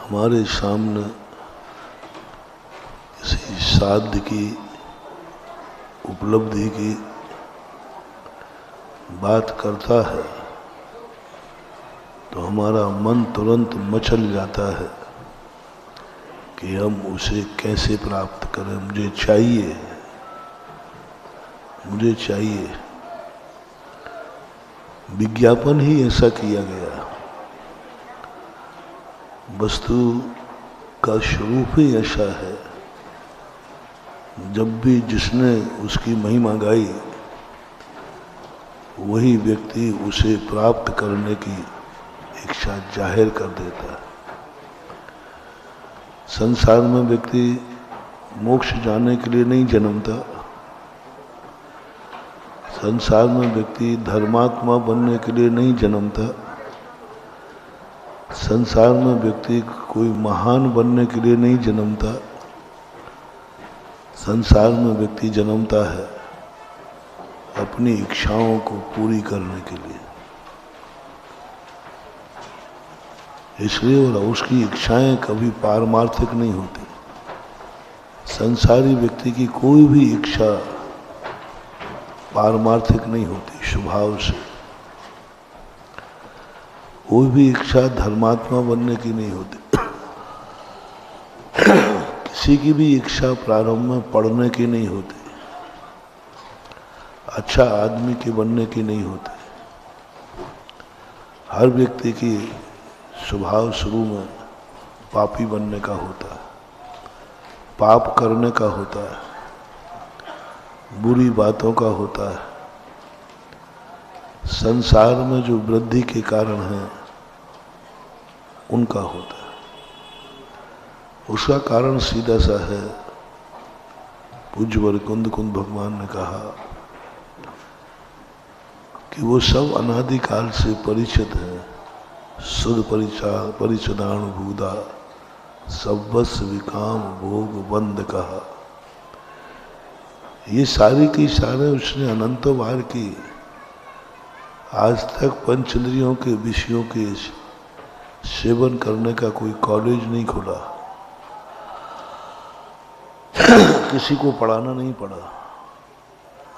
हमारे सामने किसी साध्य की उपलब्धि की बात करता है तो हमारा मन तुरंत मचल जाता है कि हम उसे कैसे प्राप्त करें। मुझे चाहिए। विज्ञापन ही ऐसा किया गया। वस्तु का स्वरूप ही ऐसा है। जब भी जिसने उसकी महिमा गाई वही व्यक्ति उसे प्राप्त करने की इच्छा जाहिर कर देता है। संसार में व्यक्ति मोक्ष जाने के लिए नहीं जन्मता। संसार में व्यक्ति धर्मात्मा बनने के लिए नहीं जन्मता। संसार में व्यक्ति कोई महान बनने के लिए नहीं जन्मता। संसार में व्यक्ति जन्मता है अपनी इच्छाओं को पूरी करने के लिए। इसलिए और उसकी इच्छाएं कभी पारमार्थिक नहीं होती। संसारी व्यक्ति की कोई भी इच्छा पारमार्थिक नहीं होती स्वभाव से। कोई भी इच्छा धर्मात्मा बनने की नहीं होती। किसी की भी इच्छा प्रारंभ में पढ़ने की नहीं होती। अच्छा आदमी के बनने की नहीं होती। हर व्यक्ति की स्वभाव शुरू में पापी बनने का होता है, पाप करने का होता है, बुरी बातों का होता है। संसार में जो वृद्धि के कारण है उनका होता है। उसका कारण सीधा सा है। पूज्य कुंद भगवान ने कहा कि वो सब अनादिकाल से परिचित है। शुद्ध परिचदानुभूता सर्वस्व विकाम भोग बंद कहा। ये सारी की सारे उसने अनंतों बार की। आज तक पंचेंद्रियों के विषयों के सेवन करने का कोई कॉलेज नहीं खुला। किसी को पढ़ाना नहीं पड़ा।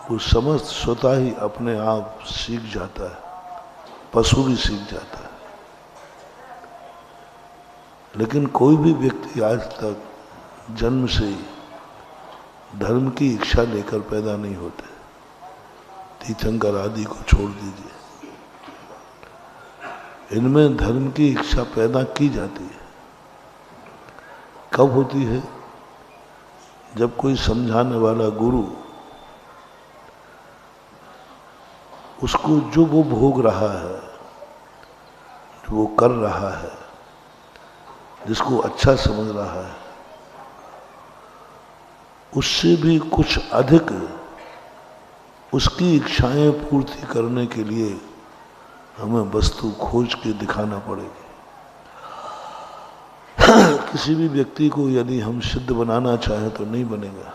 वो समस्त स्वतः ही अपने आप सीख जाता है। पशु भी सीख जाता है। लेकिन कोई भी व्यक्ति आज तक जन्म से ही धर्म की इच्छा लेकर पैदा नहीं होते। तीर्थंकर आदि को छोड़ दीजिए। इनमें धर्म की इच्छा पैदा की जाती है। कब होती है? जब कोई समझाने वाला गुरु उसको जो वो भोग रहा है, जो वो कर रहा है, जिसको अच्छा समझ रहा है, उससे भी कुछ अधिक उसकी इच्छाएं पूर्ति करने के लिए हमें वस्तु खोज के दिखाना पड़ेगी। किसी भी व्यक्ति को यदि हम सिद्ध बनाना चाहें तो नहीं बनेगा।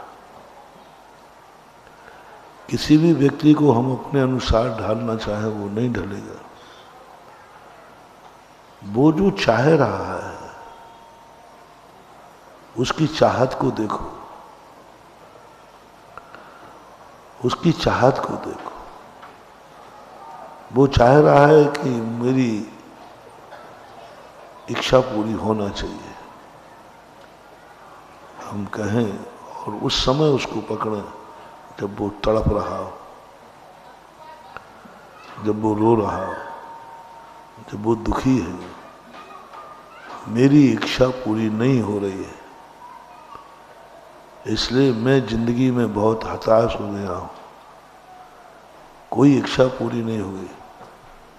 किसी भी व्यक्ति को हम अपने अनुसार ढालना चाहें वो नहीं ढलेगा। वो जो चाह रहा है उसकी चाहत को देखो। उसकी चाहत को देखो। वो चाह रहा है कि मेरी इच्छा पूरी होना चाहिए। हम कहें और उस समय उसको पकड़ें जब वो तड़प रहा हो, जब वो रो रहा हो, जब वो दुखी है। मेरी इच्छा पूरी नहीं हो रही है, इसलिए मैं जिंदगी में बहुत हताश हो गया हूं। कोई इच्छा पूरी नहीं हुई।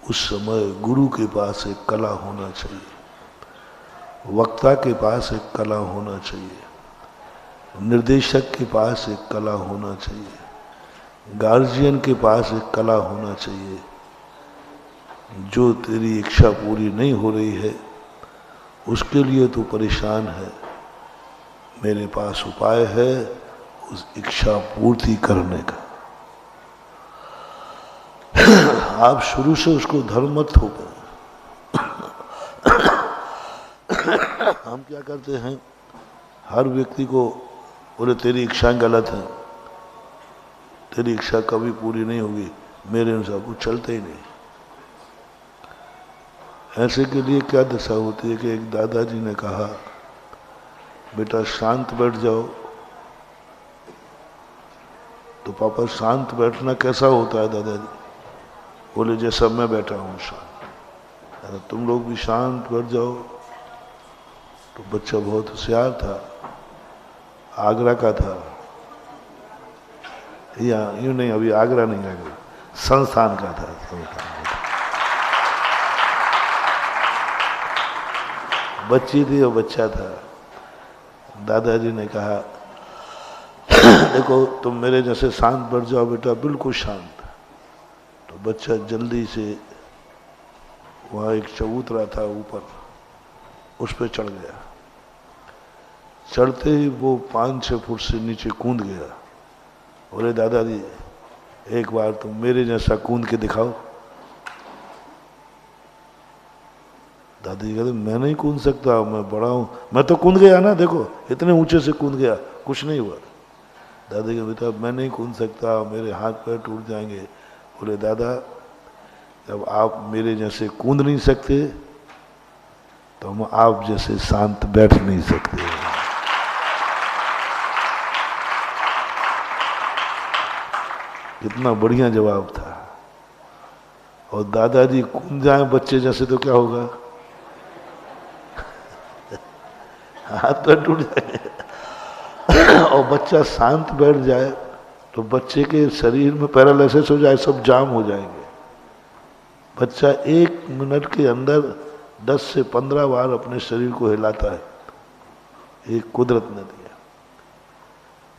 उस समय गुरु के पास एक कला होना चाहिए। वक्ता के पास एक कला होना चाहिए। निर्देशक के पास एक कला होना चाहिए। गार्जियन के पास एक कला होना चाहिए। जो तेरी इच्छा पूरी नहीं हो रही है उसके लिए तू परेशान है, मेरे पास उपाय है उस इच्छा पूर्ति करने का। आप शुरू से उसको धर्म मत थोपो। हम क्या करते हैं, हर व्यक्ति को बोले तेरी इच्छाएं गलत हैं, तेरी इच्छा कभी पूरी नहीं होगी, मेरे अनुसार वो चलते ही नहीं। ऐसे के लिए क्या दशा होती है कि एक दादाजी ने कहा बेटा शांत बैठ जाओ, तो पापा शांत बैठना कैसा होता है दादाजी? बोले जैसा मैं बैठा हूं शांत। अरे तुम लोग भी शांत बैठ जाओ। तो बच्चा बहुत होशियार था, आगरा का था, या यूं नहीं, अभी आगरा नहीं, आगरा संस्थान का था, बच्ची थी और बच्चा था। दादाजी ने कहा देखो तुम मेरे जैसे शांत बैठ जाओ बेटा, बिल्कुल शांत। तो बच्चा जल्दी से वहाँ एक चबूतरा था ऊपर, उस पर चढ़ गया। चढ़ते ही वो 5-6 फुट से नीचे कूद गया। बोले दादाजी एक बार तुम मेरे जैसा कूद के दिखाओ। दादाजी कहते मैं नहीं कूद सकता, मैं बड़ा हूं। मैं तो कूद गया ना, देखो इतने ऊंचे से कूद गया, कुछ नहीं हुआ। दादाजी का बेटा मैं नहीं कूद सकता, मेरे हाथ पैर टूट जाएंगे। बोले दादा जब आप मेरे जैसे कूद नहीं सकते तो हम आप जैसे शांत बैठ नहीं सकते। कितना बढ़िया जवाब था। और दादाजी कूद जाए बच्चे जैसे तो क्या होगा? हाथ पैर टूट जाए। और बच्चा शांत बैठ जाए तो बच्चे के शरीर में पैरालिसिस हो जाए, सब जाम हो जाएंगे। बच्चा 1 मिनट के अंदर 10 से 15 बार अपने शरीर को हिलाता है, एक कुदरत ने दिया।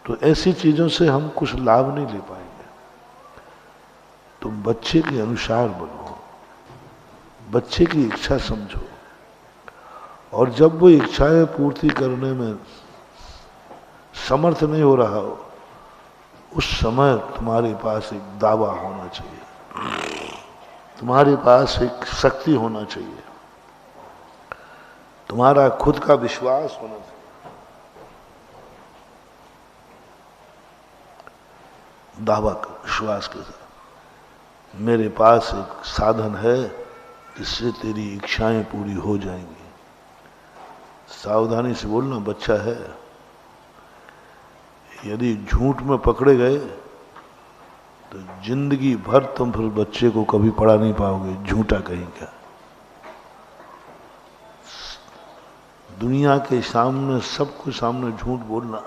तो ऐसी चीजों से हम कुछ लाभ नहीं ले पाएंगे। तुम बच्चे के अनुसार बनो, बच्चे की इच्छा समझो, और जब वो इच्छाएं पूर्ति करने में समर्थ नहीं हो रहा हो, उस समय तुम्हारे पास एक दावा होना चाहिए, तुम्हारे पास एक शक्ति होना चाहिए, तुम्हारा खुद का विश्वास होना चाहिए। दावा कर, विश्वास के साथ मेरे पास एक साधन है जिससे तेरी इच्छाएं पूरी हो जाएंगी। सावधानी से बोलना, बच्चा है। यदि झूठ में पकड़े गए तो जिंदगी भर तुम फिर बच्चे को कभी पढ़ा नहीं पाओगे, झूठा कहीं का। दुनिया के सामने, सबके सामने झूठ बोलना,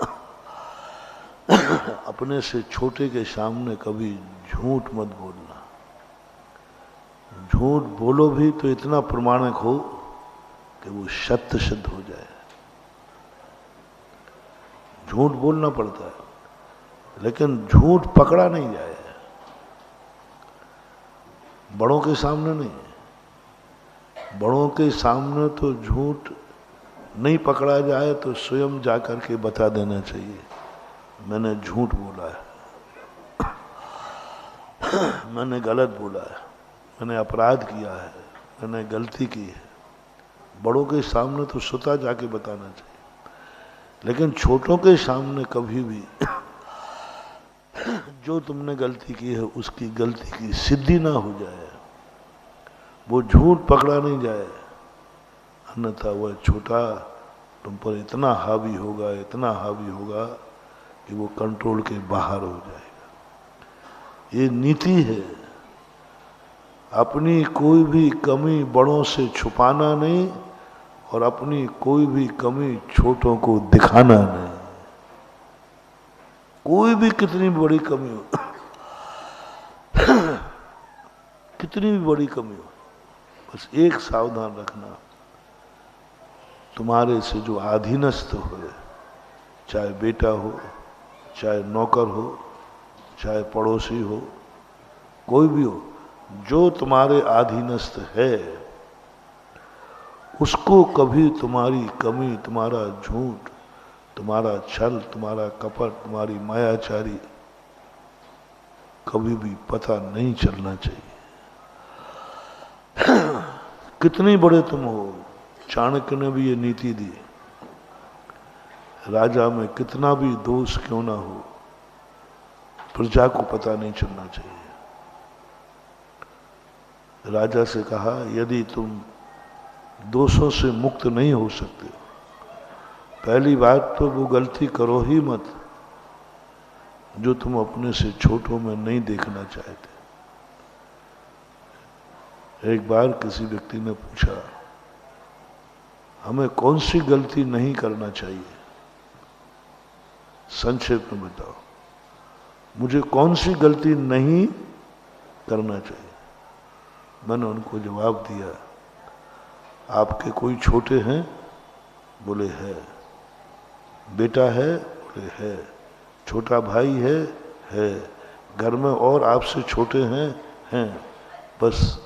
अपने से छोटे के सामने कभी झूठ मत बोलना। झूठ बोलो भी तो इतना प्रमाणिक हो कि वो सत्य सिद्ध हो जाए। झूठ बोलना पड़ता है, लेकिन झूठ पकड़ा नहीं जाए। बड़ों के सामने नहीं, बड़ों के सामने तो झूठ नहीं पकड़ा जाए तो स्वयं जाकर के बता देना चाहिए, मैंने झूठ बोला है, मैंने गलत बोला है, मैंने अपराध किया है, मैंने गलती की है। बड़ों के सामने तो स्वतः जाके बताना चाहिए, लेकिन छोटों के सामने कभी भी जो तुमने गलती की है उसकी गलती की सिद्धि ना हो जाए, वो झूठ पकड़ा नहीं जाए, अन्यथा वह छोटा तुम पर इतना हावी होगा, इतना हावी होगा कि वो कंट्रोल के बाहर हो जाएगा। ये नीति है, अपनी कोई भी कमी बड़ों से छुपाना नहीं और अपनी कोई भी कमी छोटों को दिखाना नहीं। कोई भी कितनी बड़ी कमी हो, कितनी भी बड़ी कमी हो, बस एक सावधान रखना, तुम्हारे से जो अधीनस्थ हो, चाहे बेटा हो, चाहे नौकर हो, चाहे पड़ोसी हो, कोई भी हो, जो तुम्हारे अधीनस्थ है उसको कभी तुम्हारी कमी, तुम्हारा झूठ, तुम्हारा छल, तुम्हारा कपट, तुम्हारी मायाचारी कभी भी पता नहीं चलना चाहिए। कितनी बड़े तुम हो, चाणक्य ने भी ये नीति दी, राजा में कितना भी दोष क्यों ना हो, प्रजा को पता नहीं चलना चाहिए। राजा से कहा, यदि तुम दोषों से मुक्त नहीं हो सकते, पहली बात तो वो गलती करो ही मत जो तुम अपने से छोटों में नहीं देखना चाहते। एक बार किसी व्यक्ति ने पूछा, हमें कौन सी गलती नहीं करना चाहिए, संक्षेप में बताओ, मुझे कौन सी गलती नहीं करना चाहिए। मैंने उनको जवाब दिया, आपके कोई छोटे हैं? बोले है। बेटा है? बोले है। छोटा भाई है। घर में और आपसे छोटे हैं। बस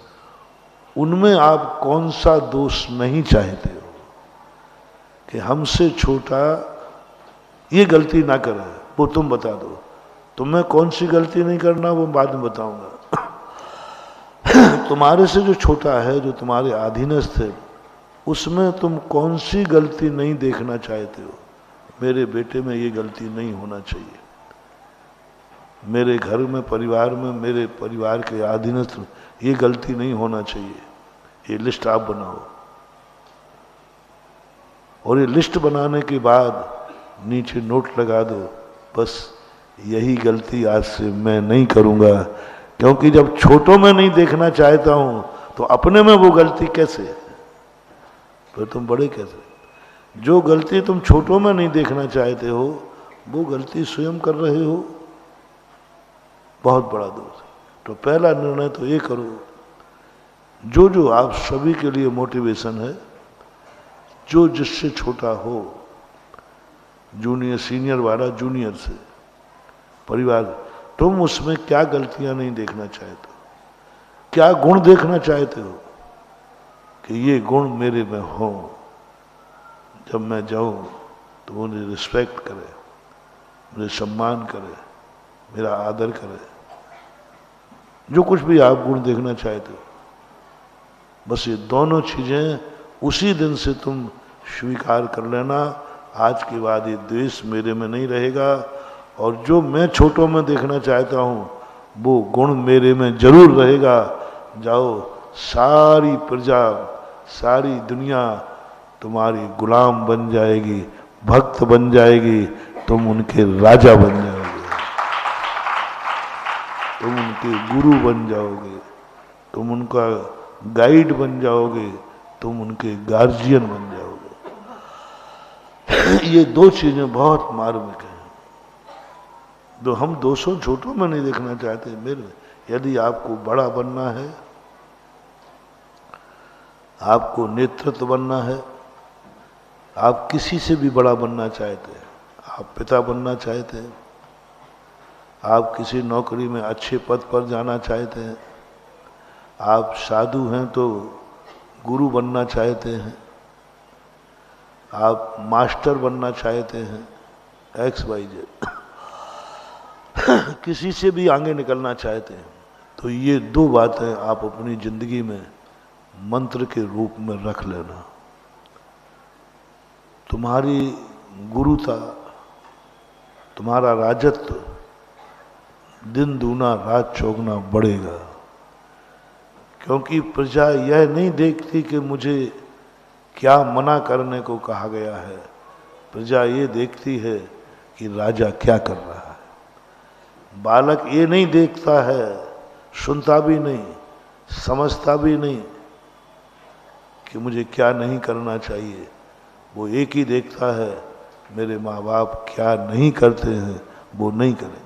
उनमें आप कौन सा दोष नहीं चाहते हो कि हमसे छोटा ये गलती ना करे, वो तुम बता दो। तुम्हें कौन सी गलती नहीं करना वो बाद में बताऊंगा। तुम्हारे से जो छोटा है, जो तुम्हारे अधीनस्थ है, उसमें तुम कौन सी गलती नहीं देखना चाहते हो। मेरे बेटे में ये गलती नहीं होना चाहिए, मेरे घर में, परिवार में, मेरे परिवार के अधीनस्थ ये गलती नहीं होना चाहिए। ये लिस्ट आप बनाओ, और ये लिस्ट बनाने के बाद नीचे नोट लगा दो, बस यही गलती आज से मैं नहीं करूंगा, क्योंकि जब छोटों में नहीं देखना चाहता हूं तो अपने में वो गलती कैसे, फिर तुम बड़े कैसे। जो गलती तुम छोटों में नहीं देखना चाहते हो, वो गलती स्वयं कर रहे हो, बहुत बड़ा दोष है। तो पहला निर्णय तो ये करो, जो आप सभी के लिए मोटिवेशन है, जो जिससे छोटा हो, जूनियर सीनियर वाला जूनियर से, परिवार, तुम उसमें क्या गलतियां नहीं देखना चाहते हो, क्या गुण देखना चाहते हो कि ये गुण मेरे में हो, जब मैं जाऊं तो मुझे रिस्पेक्ट करे, मुझे सम्मान करे, मेरा आदर करे। जो कुछ भी आप गुण देखना चाहते हो, बस ये दोनों चीजें उसी दिन से तुम स्वीकार कर लेना। आज के बाद ये द्वेष मेरे में नहीं रहेगा, और जो मैं छोटों में देखना चाहता हूं वो गुण मेरे में जरूर रहेगा। जाओ, सारी प्रजा, सारी दुनिया तुम्हारी गुलाम बन जाएगी, भक्त बन जाएगी, तुम उनके राजा बन जाओगे, तुम उनके गुरु बन जाओगे, तुम उनका गाइड बन जाओगे, तुम उनके गार्जियन बन जाओगे। ये दो चीजें बहुत मार्मिक हैं, जो हम दोषों छोटों में नहीं देखना चाहते। मेरे, यदि आपको बड़ा बनना है, आपको नेतृत्व बनना है, आप किसी से भी बड़ा बनना चाहते हैं, आप पिता बनना चाहते हैं, आप किसी नौकरी में अच्छे पद पर जाना चाहते हैं, आप साधु हैं तो गुरु बनना चाहते हैं, आप मास्टर बनना चाहते हैं, XYZ, किसी से भी आगे निकलना चाहते हैं, तो ये दो बातें आप अपनी जिंदगी में मंत्र के रूप में रख लेना। तुम्हारी गुरुता, तुम्हारा राजत्व दिन दूना रात चौगुना बढ़ेगा, क्योंकि प्रजा यह नहीं देखती कि मुझे क्या मना करने को कहा गया है, प्रजा ये देखती है कि राजा क्या कर रहा है। बालक ये नहीं देखता है, सुनता भी नहीं, समझता भी नहीं कि मुझे क्या नहीं करना चाहिए, वो एक ही देखता है, मेरे माँ बाप क्या नहीं करते हैं वो नहीं करेंगे।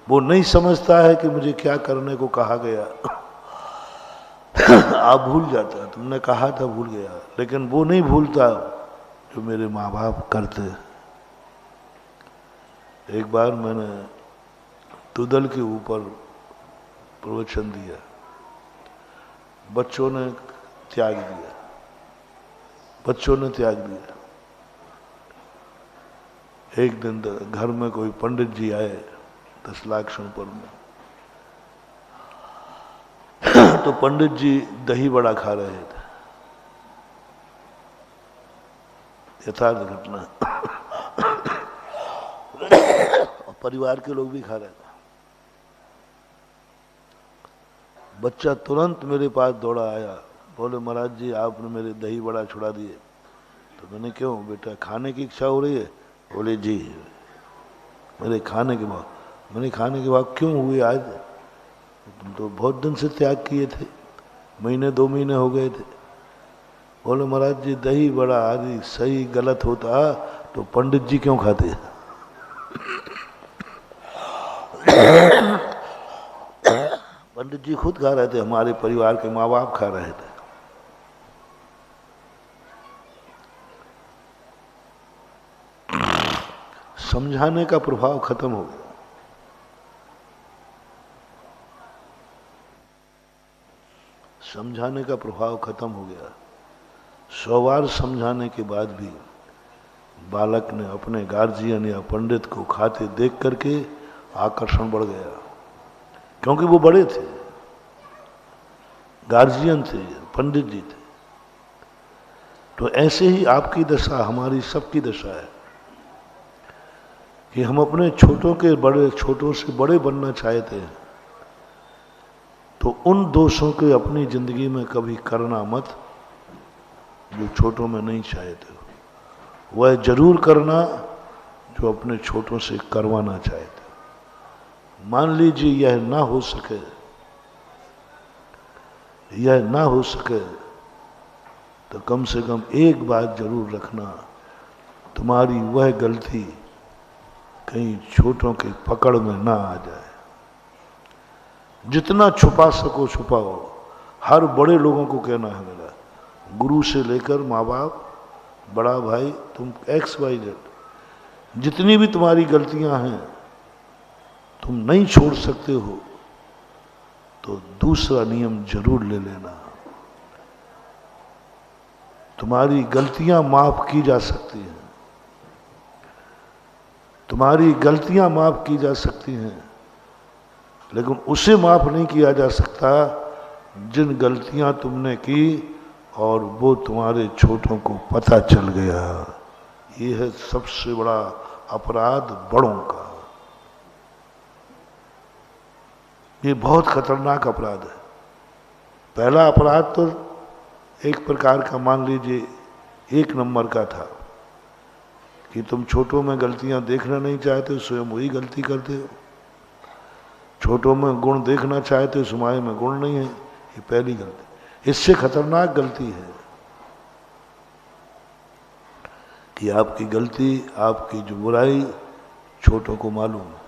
वो नहीं समझता है कि मुझे क्या करने को कहा गया। आप भूल जाता है, तुमने कहा था भूल गया, लेकिन वो नहीं भूलता जो मेरे माँ बाप करते हैं। एक बार मैंने तुदल के ऊपर प्रवचन दिया, बच्चों ने त्याग दिया, बच्चों ने त्याग दिया। एक दिन घर में कोई पंडित जी आए 10 लाख पर में, तो पंडित जी दही बड़ा खा रहे थे। यथार्थ घटना। और परिवार के लोग भी खा रहे थे। बच्चा तुरंत मेरे पास दौड़ा आया, बोले महाराज जी आपने मेरे दही बड़ा छुड़ा दिए। तो मैंने क्यों बेटा खाने की इच्छा हो रही है? बोले जी मेरे खाने के बाद। मैंने खाने के बाद क्यों हुए आज? तुम तो बहुत दिन से त्याग किए थे, महीने 2 महीने हो गए थे। बोले महाराज जी दही बड़ा आदि सही गलत होता तो पंडित जी क्यों खाते? पंडित जी खुद खा रहे थे, हमारे परिवार के माँ बाप खा रहे थे। समझाने का प्रभाव खत्म हो गया। समझाने का प्रभाव खत्म हो गया। 100 बार समझाने के बाद भी बालक ने अपने गार्जियन या पंडित को खाते देख करके आकर्षण बढ़ गया, क्योंकि वो बड़े थे, गार्जियन थे, पंडित जी थे। तो ऐसे ही आपकी दशा, हमारी सबकी दशा है कि हम अपने छोटों के बड़े, छोटों से बड़े बनना चाहते हैं, तो उन दोषों के अपनी जिंदगी में कभी करना मत जो छोटों में नहीं चाहते हो। वह जरूर करना जो अपने छोटों से करवाना चाहते हो। मान लीजिए यह ना हो सके, यह ना हो सके तो कम से कम एक बात जरूर रखना, तुम्हारी वह गलती कहीं छोटों के पकड़ में ना आ जाए। जितना छुपा सको छुपाओ। हर बड़े लोगों को कहना है मेरा, गुरु से लेकर माँ बाप, बड़ा भाई, तुम XYZ, जितनी भी तुम्हारी गलतियां हैं तुम नहीं छोड़ सकते हो तो दूसरा नियम जरूर ले लेना। तुम्हारी गलतियां माफ की जा सकती हैं, तुम्हारी गलतियां माफ की जा सकती हैं, लेकिन उसे माफ नहीं किया जा सकता जिन गलतियां तुमने की और वो तुम्हारे छोटों को पता चल गया। ये है सबसे बड़ा अपराध बड़ों का। ये बहुत खतरनाक अपराध है। पहला अपराध तो एक प्रकार का मान लीजिए 1 नंबर का था कि तुम छोटों में गलतियां देखना नहीं चाहते, स्वयं वही गलती करते हो। छोटों में गुण देखना चाहते हो, तुम्हारे में गुण नहीं है, ये पहली गलती। इससे खतरनाक गलती है कि आपकी गलती, आपकी जो बुराई छोटों को मालूम है।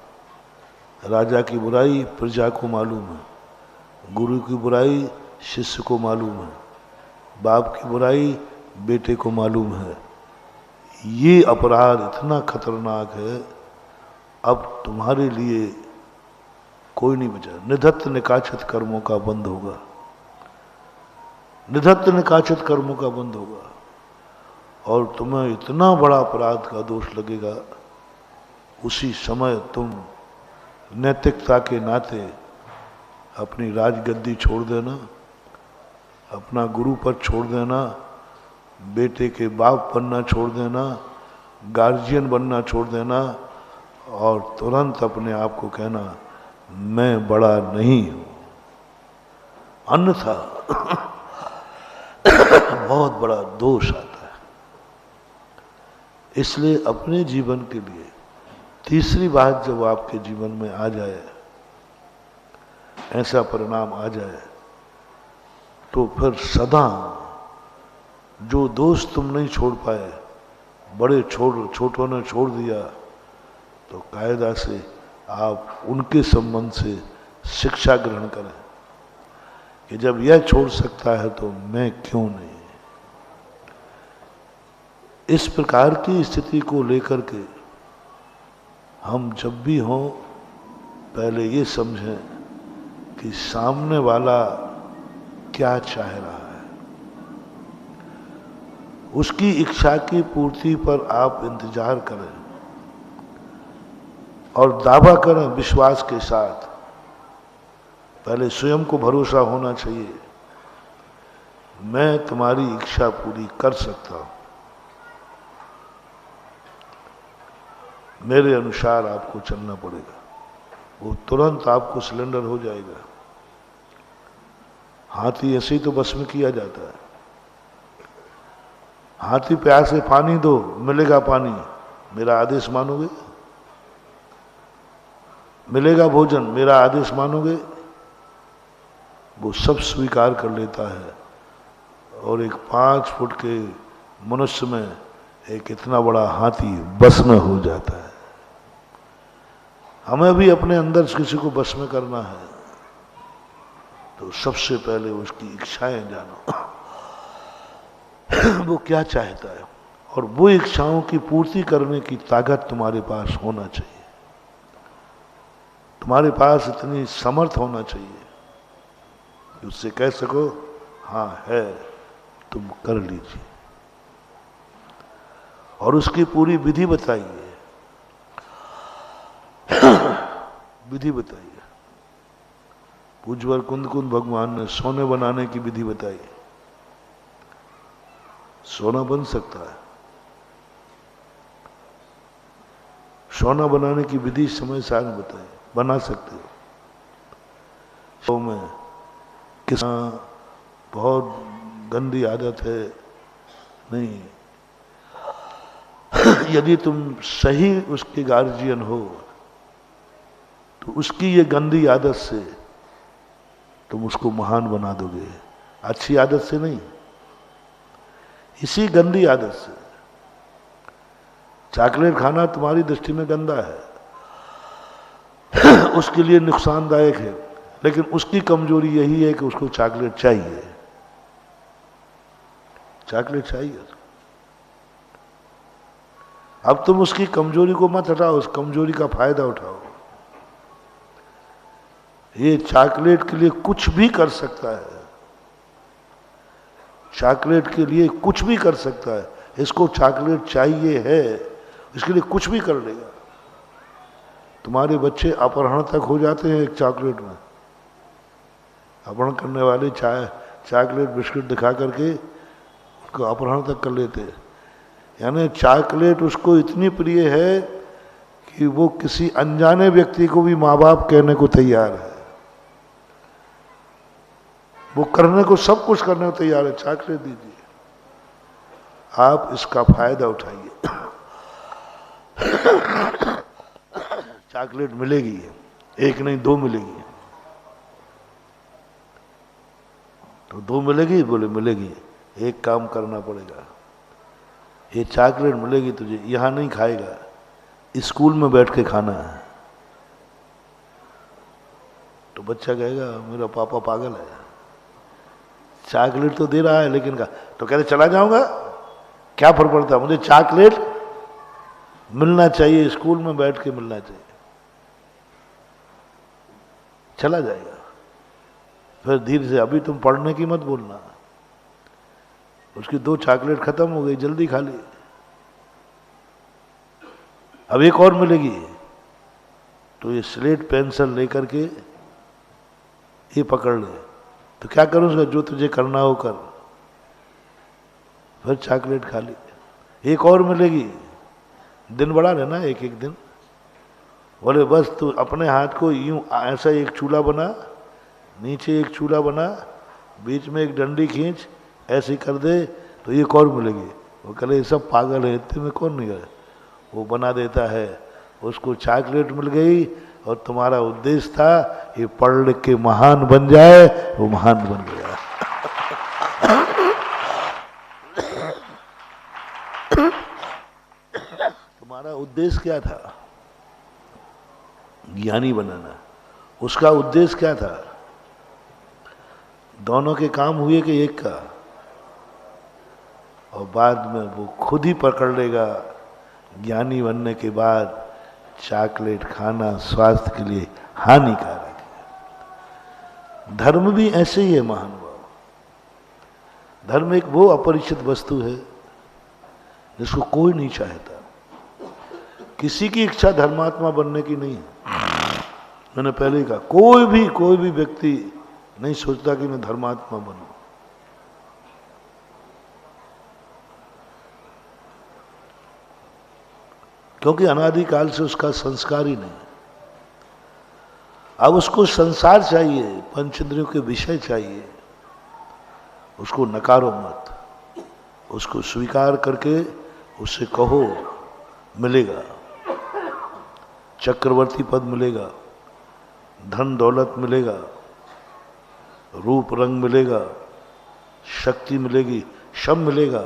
राजा की बुराई प्रजा को मालूम है, गुरु की बुराई शिष्य को मालूम है, बाप की बुराई बेटे को मालूम है। ये अपराध इतना खतरनाक है, अब तुम्हारे लिए कोई नहीं बचा। निधत्त निकाचित कर्मों का बंद होगा, निधत्त निकाचित कर्मों का बंद होगा, और तुम्हें इतना बड़ा अपराध का दोष लगेगा। उसी समय तुम नैतिकता के नाते अपनी राजगद्दी छोड़ देना, अपना गुरु पद छोड़ देना, बेटे के बाप बनना छोड़ देना, गार्जियन बनना छोड़ देना, और तुरंत अपने आप को कहना मैं बड़ा नहीं हूं। अन्यथा बहुत बड़ा दोष आता है। इसलिए अपने जीवन के लिए तीसरी बात जब आपके जीवन में आ जाए, ऐसा परिणाम आ जाए, तो फिर सदा जो दोस्त तुम नहीं छोड़ पाए, बड़े छोटों ने छोड़ दिया, तो कायदा से आप उनके संबंध से शिक्षा ग्रहण करें कि जब यह छोड़ सकता है तो मैं क्यों नहीं। इस प्रकार की स्थिति को लेकर के हम जब भी हों, पहले ये समझें कि सामने वाला क्या चाह रहा है। उसकी इच्छा की पूर्ति पर आप इंतजार करें और दावा करें विश्वास के साथ। पहले स्वयं को भरोसा होना चाहिए, मैं तुम्हारी इच्छा पूरी कर सकता हूं। मेरे अनुसार आपको चलना पड़ेगा, वो तुरंत आपको सिलेंडर हो जाएगा। हाथी ऐसे ही तो बस में किया जाता है। हाथी प्यास से पानी दो, मिलेगा पानी, मेरा आदेश मानोगे? मिलेगा भोजन, मेरा आदेश मानोगे? वो सब स्वीकार कर लेता है और एक 5 फुट के मनुष्य में एक इतना बड़ा हाथी बस में हो जाता है। हमें भी अपने अंदर किसी को बस में करना है तो सबसे पहले उसकी इच्छाएं जानो, वो क्या चाहता है, और वो इच्छाओं की पूर्ति करने की ताकत तुम्हारे पास होना चाहिए। तुम्हारे पास इतनी समर्थ होना चाहिए कि उससे कह सको हाँ है, तुम कर लीजिए, और उसकी पूरी विधि बताइए। विधि बताइए। पूज्यवर कुंद भगवान ने सोने बनाने की विधि बताई। सोना बन सकता है। सोना बनाने की विधि समय साथ बताए, बना सकते हो। तो में किसान बहुत गंदी आदत है, नहीं, यदि तुम सही उसके गार्जियन हो तो उसकी ये गंदी आदत से तुम उसको महान बना दोगे, अच्छी आदत से नहीं, इसी गंदी आदत से। चॉकलेट खाना तुम्हारी दृष्टि में गंदा है, उसके लिए नुकसानदायक है, लेकिन उसकी कमजोरी यही है कि उसको चॉकलेट चाहिए। चॉकलेट चाहिए। अब तुम उसकी कमजोरी को मत हटाओ, उस कमजोरी का फायदा उठाओ। ये चॉकलेट के लिए कुछ भी कर सकता है, चॉकलेट के लिए कुछ भी कर सकता है। इसको चॉकलेट चाहिए है, इसके लिए कुछ भी कर लेगा। तुम्हारे बच्चे अपहरण तक हो जाते हैं एक चॉकलेट में। अपहरण करने वाले चॉकलेट बिस्किट दिखा करके उसको अपहरण तक कर लेते हैं। यानी चॉकलेट उसको इतनी प्रिय है कि वो किसी अनजाने व्यक्ति को भी माँ बाप कहने को तैयार है। वो करने को, सब कुछ करने को तैयार है, चॉकलेट दीजिए। आप इसका फायदा उठाइए। चॉकलेट मिलेगी, एक नहीं 2 मिलेगी। तो 2 मिलेगी? बोले मिलेगी। एक काम करना पड़ेगा, ये चॉकलेट मिलेगी तुझे, यहां नहीं खाएगा, स्कूल में बैठ के खाना है। तो बच्चा कहेगा मेरा पापा पागल है, चॉकलेट तो दे रहा है लेकिन का, तो कहते चला जाऊंगा, क्या फर्क पड़ता है, मुझे चॉकलेट मिलना चाहिए, स्कूल में बैठ के मिलना चाहिए। चला जाएगा। फिर धीरे से, अभी तुम पढ़ने की मत बोलना, उसकी 2 चॉकलेट खत्म हो गई, जल्दी खा ली, अब एक और मिलेगी। तो ये स्लेट पेंसिल लेकर के ये पकड़ ले, तो क्या करूं उसका, जो तुझे करना हो कर। फिर चॉकलेट खा ली, एक और मिलेगी, दिन बढ़ा लेना, एक एक दिन। बोले बस तू अपने हाथ को यूं ऐसा एक चूल्हा बना, नीचे एक चूल्हा बना, बीच में एक डंडी खींच, ऐसे कर दे तो एक और मिलेगी। वो कहे ये सब पागल है, इतने में कौन नहीं है। वो बना देता है, उसको चॉकलेट मिल गई, और तुम्हारा उद्देश्य था ये पढ़ लिख के महान बन जाए, वो महान बन गया। तुम्हारा उद्देश्य क्या था? ज्ञानी बनाना। उसका उद्देश्य क्या था? दोनों के काम हुए कि एक का? और बाद में वो खुद ही पकड़ लेगा, ज्ञानी बनने के बाद चॉकलेट खाना स्वास्थ्य के लिए हानिकारक है। धर्म भी ऐसे ही है महानुभाव। धर्म एक वो अपरिचित वस्तु है जिसको कोई नहीं चाहता। किसी की इच्छा धर्मात्मा बनने की नहीं है। मैंने पहले ही कहा, कोई भी व्यक्ति नहीं सोचता कि मैं धर्मात्मा बनूं। क्योंकि अनादिकाल से उसका संस्कार ही नहीं। अब उसको संसार चाहिए, पंचेंद्रियों के विषय चाहिए, उसको नकारो मत, उसको स्वीकार करके उससे कहो मिलेगा, चक्रवर्ती पद मिलेगा, धन दौलत मिलेगा, रूप रंग मिलेगा, शक्ति मिलेगी, सब मिलेगा,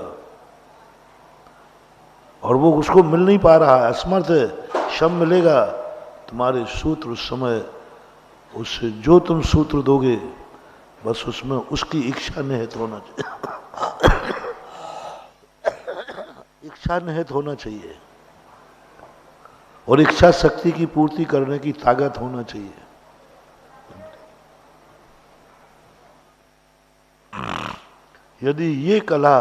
और वो उसको मिल नहीं पा रहा है, असमर्थ है, सब मिलेगा। तुम्हारे सूत्र उस समय, उससे जो तुम सूत्र दोगे बस उसमें उसकी इच्छा निहित होना चाहिए। इच्छा निहित होना चाहिए और इच्छा शक्ति की पूर्ति करने की ताकत होना चाहिए। यदि ये कला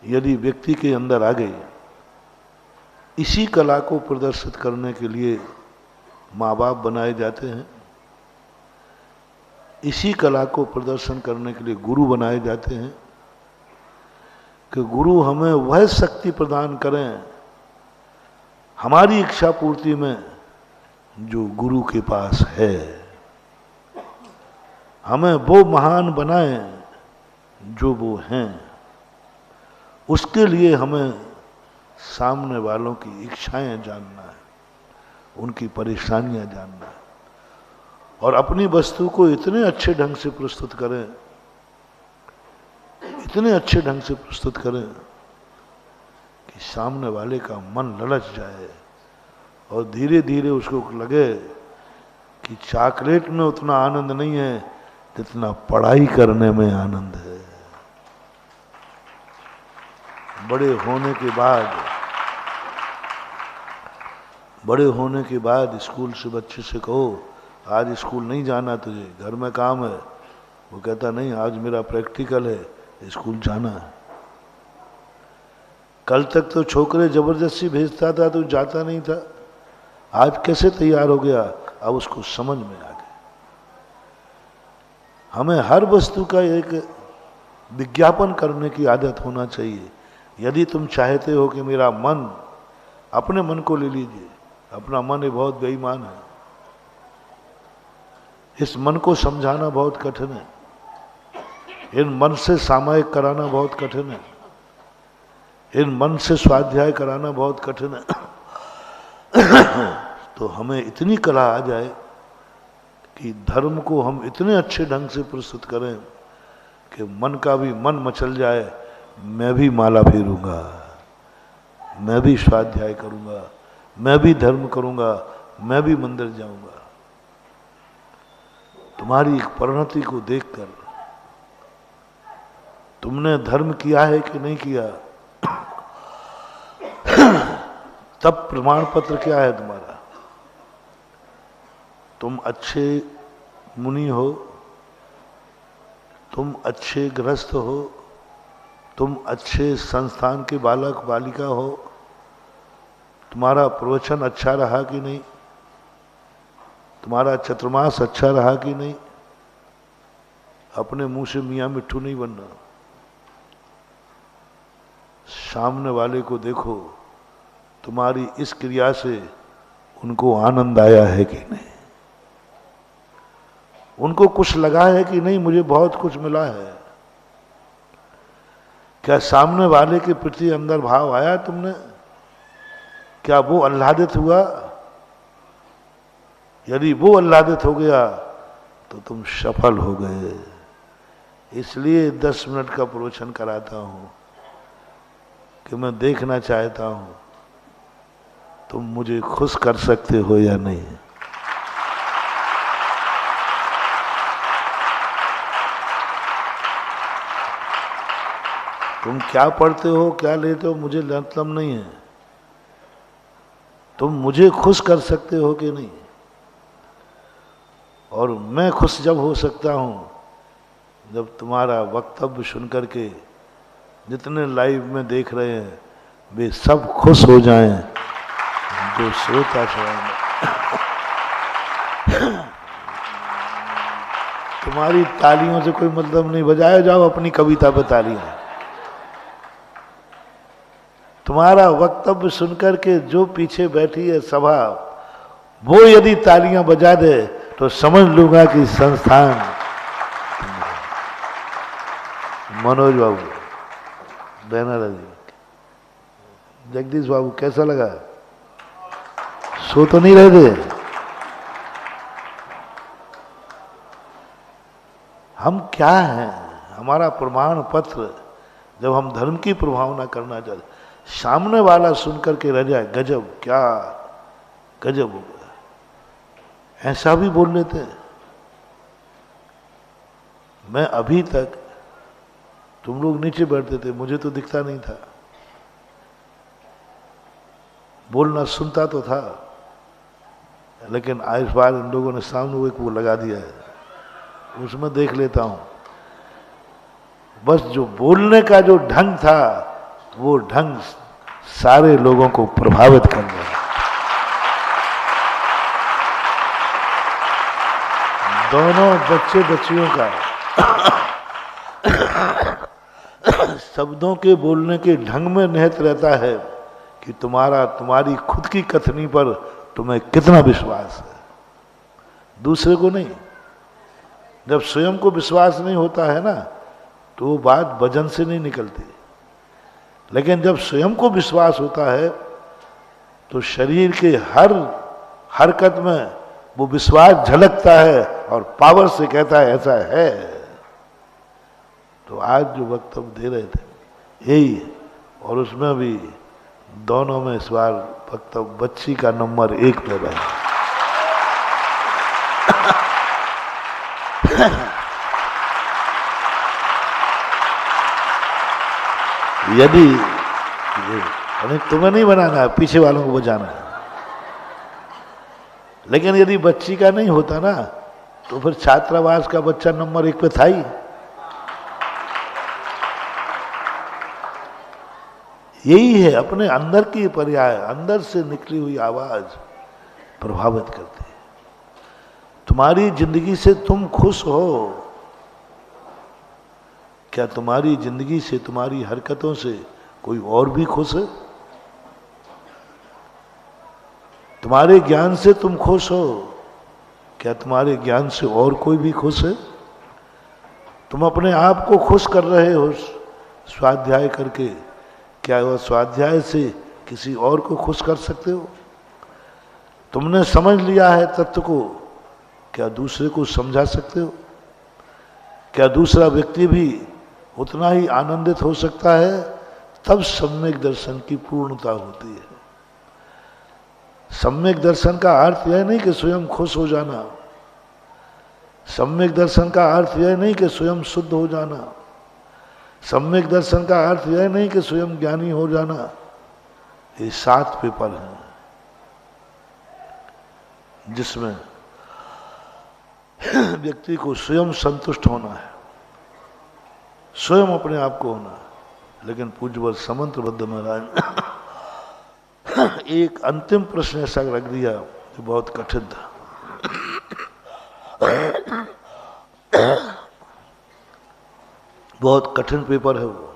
यदि व्यक्ति के अंदर आ गई, इसी कला को प्रदर्शित करने के लिए माँ बाप बनाए जाते हैं, इसी कला को प्रदर्शन करने के लिए गुरु बनाए जाते हैं कि गुरु हमें वह शक्ति प्रदान करें हमारी इच्छा पूर्ति में जो गुरु के पास है। हमें वो महान बनाएं जो वो हैं। उसके लिए हमें सामने वालों की इच्छाएं जानना है, उनकी परेशानियां जानना है, और अपनी वस्तु को इतने अच्छे ढंग से प्रस्तुत करें, इतने अच्छे ढंग से प्रस्तुत करें कि सामने वाले का मन ललच जाए और धीरे धीरे उसको लगे कि चॉकलेट में उतना आनंद नहीं है जितना पढ़ाई करने में आनंद है। बड़े होने के बाद स्कूल से बच्चे से कहो आज स्कूल नहीं जाना तुझे, घर में काम है, वो कहता नहीं आज मेरा प्रैक्टिकल है, स्कूल जाना है। कल तक तो छोकरे जबरदस्ती भेजता था तो जाता नहीं था, आज कैसे तैयार हो गया, अब उसको समझ में आ गया। हमें हर वस्तु का एक विज्ञापन करने की आदत होना चाहिए। यदि तुम चाहते हो कि मेरा मन, अपने मन को ले लीजिए, अपना मन बहुत बेईमान है, इस मन को समझाना बहुत कठिन है, इन मन से सामायिक कराना बहुत कठिन है, इन मन से स्वाध्याय कराना बहुत कठिन है। तो हमें इतनी कला आ जाए कि धर्म को हम इतने अच्छे ढंग से प्रस्तुत करें कि मन का भी मन मचल जाए, मैं भी माला फेरूंगा, मैं भी स्वाध्याय करूंगा, मैं भी धर्म करूंगा, मैं भी मंदिर जाऊंगा। तुम्हारी एक परिणति को देखकर तुमने धर्म किया है कि नहीं किया, तब प्रमाण पत्र क्या है तुम्हारा। तुम अच्छे मुनि हो, तुम अच्छे गृहस्थ हो, तुम अच्छे संस्थान के बालक बालिका हो, तुम्हारा प्रवचन अच्छा रहा कि नहीं, तुम्हारा चतुर्मास अच्छा रहा कि नहीं। अपने मुंह से मियाँ मिट्ठू नहीं बनना, सामने वाले को देखो तुम्हारी इस क्रिया से उनको आनंद आया है कि नहीं, उनको कुछ लगा है कि नहीं, मुझे बहुत कुछ मिला है। क्या सामने वाले के प्रति अंदर भाव आया तुमने, क्या वो आह्लादित हुआ। यदि वो आह्लादित हो गया तो तुम सफल हो गए। इसलिए 10 मिनट का प्रवचन कराता हूं कि मैं देखना चाहता हूं तुम मुझे खुश कर सकते हो या नहीं। तुम क्या पढ़ते हो, क्या लेते हो, मुझे मतलब नहीं है, तुम मुझे खुश कर सकते हो कि नहीं। और मैं खुश जब हो सकता हूं जब तुम्हारा वक्तव्य सुनकर के जितने लाइव में देख रहे हैं वे सब खुश हो जाएं, जो श्रोता सुनेंगे। तुम्हारी तालियों से कोई मतलब नहीं, बजाया जाओ अपनी कविता पे तालियां। तुम्हारा वक्तव्य सुनकर के जो पीछे बैठी है सभा, वो यदि तालियां बजा दे तो समझ लूंगा कि संस्थान। मनोज बाबू, बैनर जी, जगदीश बाबू, कैसा लगा? सो तो नहीं रहे थे? हम क्या हैं? हमारा प्रमाण पत्र, जब हम धर्म की प्रभावना करना चाहते, सामने वाला सुनकर के रह जाए, गजब, क्या गजब हो गया, ऐसा भी बोल लेते हैं। मैं अभी तक, तुम लोग नीचे बैठते थे, मुझे तो दिखता नहीं था, बोलना सुनता तो था, लेकिन इस बार इन लोगों ने सामने वो लगा दिया है, उसमें देख लेता हूं। बस जो बोलने का जो ढंग था, वो ढंग सारे लोगों को प्रभावित कर रहा है। दोनों बच्चे बच्चियों का शब्दों के बोलने के ढंग में निहित रहता है कि तुम्हारी खुद की कथनी पर तुम्हें कितना विश्वास है, दूसरे को नहीं। जब स्वयं को विश्वास नहीं होता है ना, तो वो बात वजन से नहीं निकलती, लेकिन जब स्वयं को विश्वास होता है तो शरीर के हर हरकत में वो विश्वास झलकता है और पावर से कहता है ऐसा है। तो आज जो वक्तव्य दे रहे थे यही है, और उसमें भी दोनों में इस बार वक्तव्य बच्ची का नंबर 1 पे रहा। यदि तुम्हें नहीं बनाना है, पीछे वालों को बजाना है, लेकिन यदि बच्ची का नहीं होता ना, तो फिर छात्रावास का बच्चा नंबर 1 पे था ही। यही है, अपने अंदर की पर्याय, अंदर से निकली हुई आवाज प्रभावित करती है। तुम्हारी जिंदगी से तुम खुश हो क्या? तुम्हारी जिंदगी से, तुम्हारी हरकतों से कोई और भी खुश है? तुम्हारे ज्ञान से तुम खुश हो क्या? तुम्हारे ज्ञान से और कोई भी खुश है? तुम अपने आप को खुश कर रहे हो स्वाध्याय करके, क्या वह स्वाध्याय से किसी और को खुश कर सकते हो? तुमने समझ लिया है तत्व को, क्या दूसरे को समझा सकते हो? क्या दूसरा व्यक्ति भी उतना ही आनंदित हो सकता है? तब सम्यक दर्शन की पूर्णता होती है। सम्यक दर्शन का अर्थ यह नहीं कि स्वयं खुश हो जाना, सम्यक दर्शन का अर्थ यह नहीं कि स्वयं शुद्ध हो जाना, सम्यक दर्शन का अर्थ यह नहीं कि स्वयं ज्ञानी हो जाना। ये 7 पेपर हैं जिसमें व्यक्ति को स्वयं संतुष्ट होना है, स्वयं अपने आप को होना है। लेकिन पूज्यवर समंतबद्ध महाराज एक अंतिम प्रश्न ऐसा रख दिया जो बहुत कठिन था। बहुत कठिन पेपर है वो,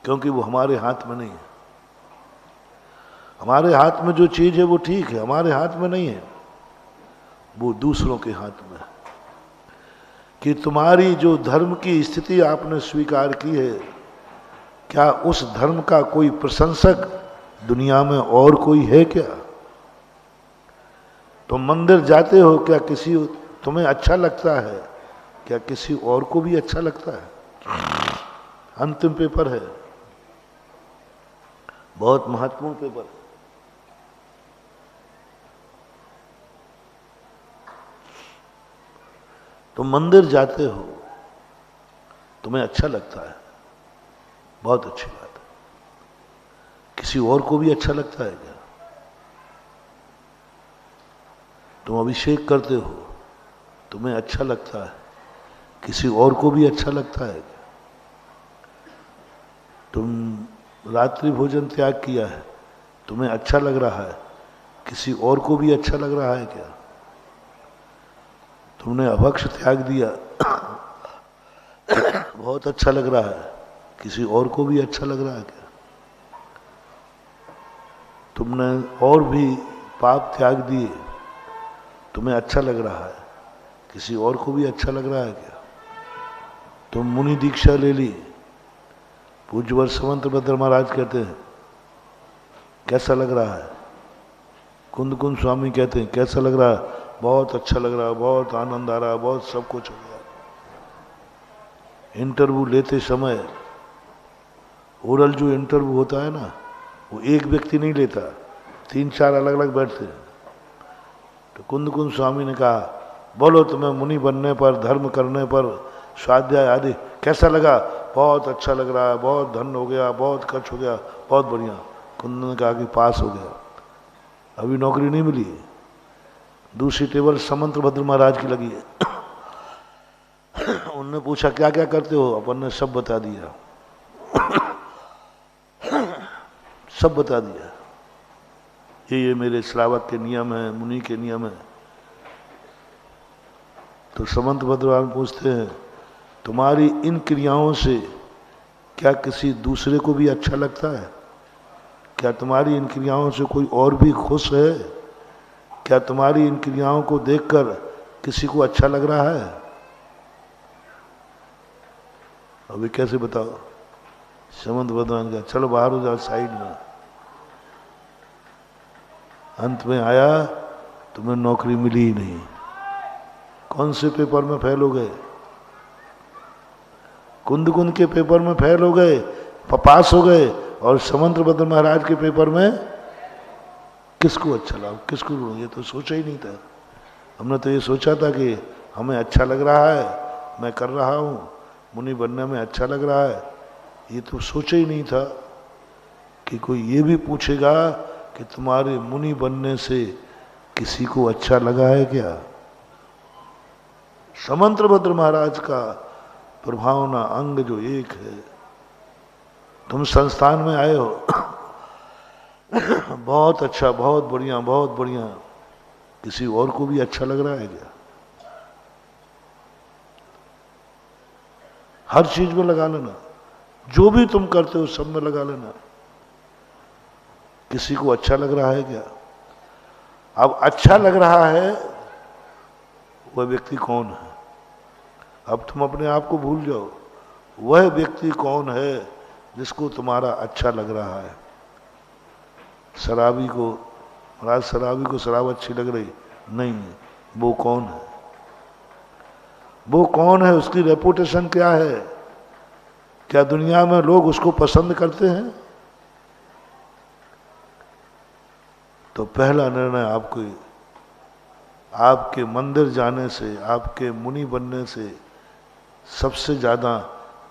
क्योंकि वो हमारे हाथ में नहीं है। हमारे हाथ में जो चीज है वो ठीक है, हमारे हाथ में नहीं है, वो दूसरों के हाथ में है। कि तुम्हारी जो धर्म की स्थिति आपने स्वीकार की है, क्या उस धर्म का कोई प्रशंसक दुनिया में और कोई है क्या? तुम मंदिर जाते हो, क्या किसी तुम्हें अच्छा लगता है? क्या किसी और को भी अच्छा लगता है? अंतिम पेपर है, बहुत महत्वपूर्ण पेपर। तुम मंदिर जाते हो, तुम्हें अच्छा लगता है, बहुत अच्छी बात है। किसी और को भी अच्छा लगता है क्या? तुम अभिषेक करते हो, तुम्हें अच्छा लगता है, किसी और को भी अच्छा लगता है क्या? तुम रात्रि भोजन त्याग किया है, तुम्हें अच्छा लग रहा है, किसी और को भी अच्छा लग रहा है क्या? तुमने अभक्ष त्याग दिया, बहुत अच्छा लग रहा है, किसी और को भी अच्छा लग रहा है क्या? तुमने और भी पाप त्याग दिए, तुम्हें अच्छा लग रहा है, किसी और को भी अच्छा लग रहा है क्या? तुम मुनि दीक्षा ले ली, पूज्य वर्षवंत भद्र महाराज कहते हैं कैसा लग रहा है? कुंद कुंद स्वामी कहते हैं कैसा लग रहा है? बहुत अच्छा लग रहा है, बहुत आनंद आ रहा है, बहुत सब कुछ हो गया। इंटरव्यू लेते समय, ओरल जो इंटरव्यू होता है ना, वो एक व्यक्ति नहीं लेता, 3-4 अलग अलग बैठते हैं। तो कुंद कुंद स्वामी ने कहा, बोलो तुम्हें मुनि बनने पर, धर्म करने पर, स्वाध्याय आदि कैसा लगा? बहुत अच्छा लग रहा है, बहुत धन हो गया, बहुत खर्च हो गया, बहुत बढ़िया। कुंद ने कहा कि पास हो गया, अभी नौकरी नहीं मिली। दूसरी टेबल समंत भद्र महाराज की लगी है। उनने पूछा क्या क्या करते हो? अपन ने सब बता दिया। सब बता दिया, ये मेरे श्रावक के नियम है, मुनि के नियम है। तो समंत भद्रवान पूछते हैं, तुम्हारी इन क्रियाओं से क्या किसी दूसरे को भी अच्छा लगता है? क्या तुम्हारी इन क्रियाओं से कोई और भी खुश है? क्या तुम्हारी इन क्रियाओं को देखकर किसी को अच्छा लग रहा है? अभी कैसे बताओ? समंत भद्रवान का चलो बाहर हो जाओ साइड में। अंत में आया, तुम्हें नौकरी मिली ही नहीं। कौन से पेपर में फेल हो गए? कुंद कुंद के पेपर में फेल हो गए, पास हो गए, और समंत भद्र महाराज के पेपर में किसको अच्छा लगा, किसको? ये तो सोचा ही नहीं था। हमने तो ये सोचा था कि हमें अच्छा लग रहा है, मैं कर रहा हूँ, मुनि बनने में अच्छा लग रहा है। ये तो सोचा ही नहीं था कि कोई ये भी पूछेगा कि तुम्हारे मुनि बनने से किसी को अच्छा लगा है क्या? समंत भद्र महाराज का प्रभावना अंग जो एक है। तुम संस्थान में आए हो, बहुत अच्छा, बहुत बढ़िया, बहुत बढ़िया, किसी और को भी अच्छा लग रहा है क्या? हर चीज में लगा लेना, जो भी तुम करते हो सब में लगा लेना, किसी को अच्छा लग रहा है क्या? अब अच्छा लग रहा है वह व्यक्ति कौन है? अब तुम अपने आप को भूल जाओ, वह व्यक्ति कौन है जिसको तुम्हारा अच्छा लग रहा है? शराबी को, महाराज शराबी को शराब अच्छी लग रही नहीं, वो कौन है? वो कौन है? उसकी रेपुटेशन क्या है? क्या दुनिया में लोग उसको पसंद करते हैं? तो पहला निर्णय आपको, आपके मंदिर जाने से, आपके मुनि बनने से सबसे ज्यादा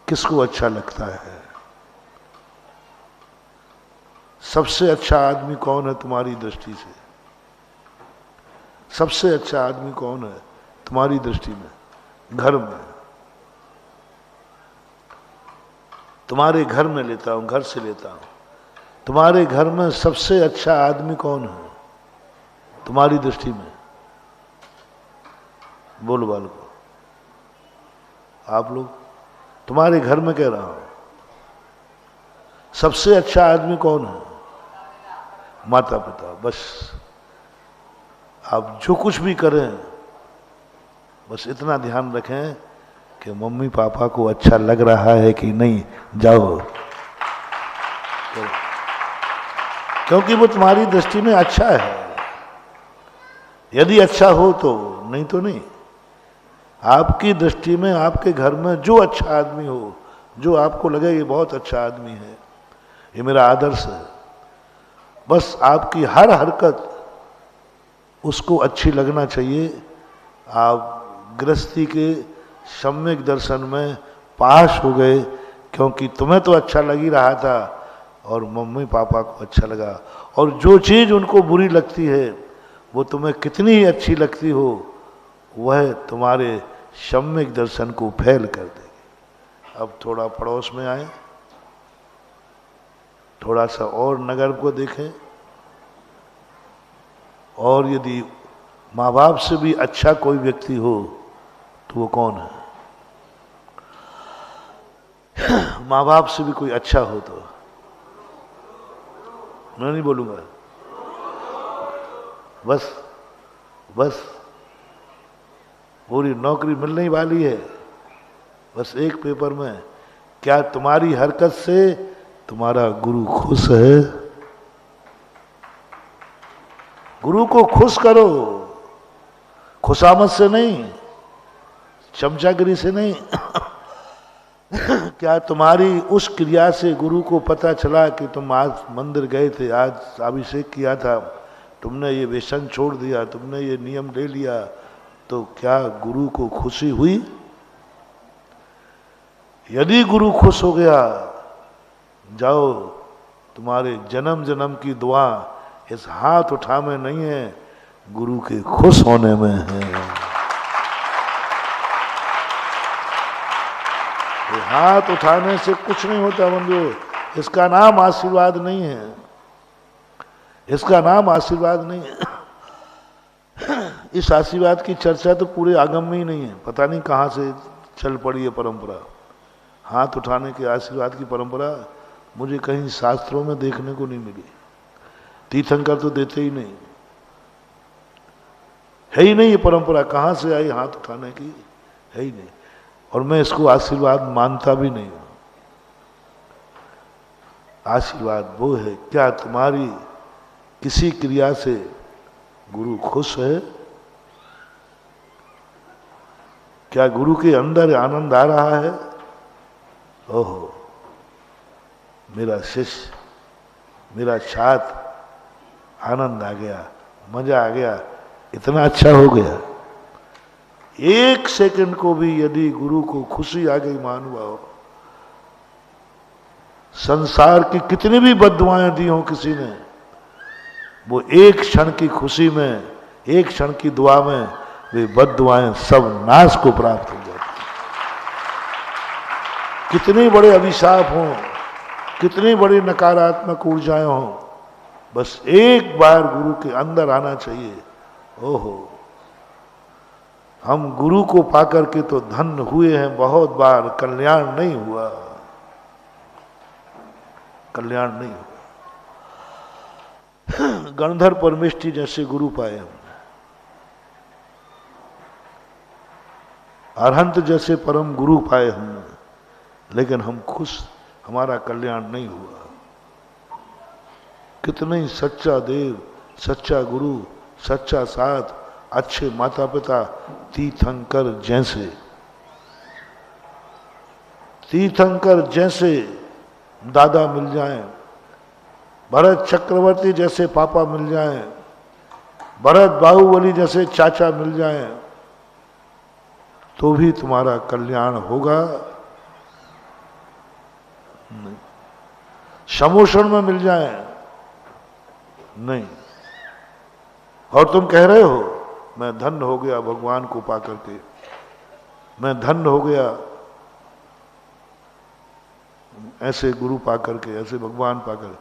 किसको अच्छा लगता है? सबसे अच्छा आदमी कौन है तुम्हारी दृष्टि से? सबसे अच्छा आदमी कौन है तुम्हारी दृष्टि में? घर में, तुम्हारे घर में लेता हूं, घर से लेता हूं। तुम्हारे घर में सबसे अच्छा आदमी कौन है तुम्हारी दृष्टि में? बोलो बालको, आप लोग, तुम्हारे घर में कह रहा हूं, सबसे अच्छा आदमी कौन है? माता पिता। बस आप जो कुछ भी करें, बस इतना ध्यान रखें कि मम्मी पापा को अच्छा लग रहा है कि नहीं। जाओ, क्योंकि वो तुम्हारी दृष्टि में अच्छा है। यदि अच्छा हो तो, नहीं तो नहीं। आपकी दृष्टि में, आपके घर में जो अच्छा आदमी हो, जो आपको लगे ये बहुत अच्छा आदमी है, ये मेरा आदर्श है, बस आपकी हर हरकत उसको अच्छी लगना चाहिए। आप गृहस्थी के सम्यक दर्शन में पास हो गए, क्योंकि तुम्हें तो अच्छा लग ही रहा था और मम्मी पापा को अच्छा लगा। और जो चीज़ उनको बुरी लगती है वो तुम्हें कितनी ही अच्छी लगती हो, वह तुम्हारे सम्यक दर्शन को फेल कर देगी। अब थोड़ा पड़ोस में आए, थोड़ा सा और नगर को देखें, और यदि माँ बाप से भी अच्छा कोई व्यक्ति हो तो वो कौन है? माँ बाप से भी कोई अच्छा हो तो, मैं नहीं बोलूंगा, बस बस पूरी नौकरी मिलने वाली है। बस एक पेपर में, क्या तुम्हारी हरकत से तुम्हारा गुरु खुश है? गुरु को खुश करो, खुशामद से नहीं, चमचागिरी से नहीं। क्या तुम्हारी उस क्रिया से गुरु को पता चला कि तुम आज मंदिर गए थे, आज अभिषेक किया था, तुमने ये व्यसन छोड़ दिया, तुमने ये नियम ले लिया, तो क्या गुरु को खुशी हुई? यदि गुरु खुश हो गया, जाओ, तुम्हारे जन्म जन्म की दुआ इस हाथ उठा में नहीं है, गुरु के खुश होने में है। ये हाथ उठाने से कुछ नहीं होता बंधुओं, इसका नाम आशीर्वाद नहीं है, इसका नाम आशीर्वाद नहीं है। इस आशीर्वाद की चर्चा तो पूरे आगम में ही नहीं है, पता नहीं कहाँ से चल पड़ी है परंपरा। हाथ उठाने के आशीर्वाद की परंपरा मुझे कहीं शास्त्रों में देखने को नहीं मिली। तीर्थंकर तो देते ही नहीं, है ही नहीं ये परंपरा, कहाँ से आई हाथ उठाने की, है ही नहीं। और मैं इसको आशीर्वाद मानता भी नहीं हूं। आशीर्वाद वो है, क्या तुम्हारी किसी क्रिया से गुरु खुश है? क्या गुरु के अंदर आनंद आ रहा है? ओहो, मेरा शिष्य, मेरा छात्र, आनंद आ गया, मजा आ गया, इतना अच्छा हो गया। एक सेकंड को भी यदि गुरु को खुशी आ गई, मानुभाव, संसार की कितनी भी बद्दुआएं दी हो किसी ने, वो एक क्षण की खुशी में, एक क्षण की दुआ में वे बद्दुआएं सब नाश को प्राप्त हो जाती। कितने बड़े अभिशाप हों, कितनी बड़ी नकारात्मक ऊर्जाएं हों, बस एक बार गुरु के अंदर आना चाहिए। ओहो, हम गुरु को पाकर के तो धन्य हुए हैं, बहुत बार कल्याण नहीं हुआ, कल्याण नहीं हुआ। गणधर परमेष्ठी जैसे गुरु पाए हमने, अरहंत जैसे परम गुरु पाए हमने, लेकिन हम खुश, हमारा कल्याण नहीं हुआ। कितने ही सच्चा देव, सच्चा गुरु, सच्चा साथ, अच्छे माता पिता तीर्थंकर जैसे, तीर्थंकर जैसे दादा मिल जाएं, भरत चक्रवर्ती जैसे पापा मिल जाएं, भरत बाहुबली जैसे चाचा मिल जाएं, तो भी तुम्हारा कल्याण होगा नहीं। समोषण में मिल जाएं, नहीं। और तुम कह रहे हो मैं धन्य हो गया भगवान को पाकर के, मैं धन्य हो गया ऐसे गुरु पाकर के, ऐसे भगवान पाकर।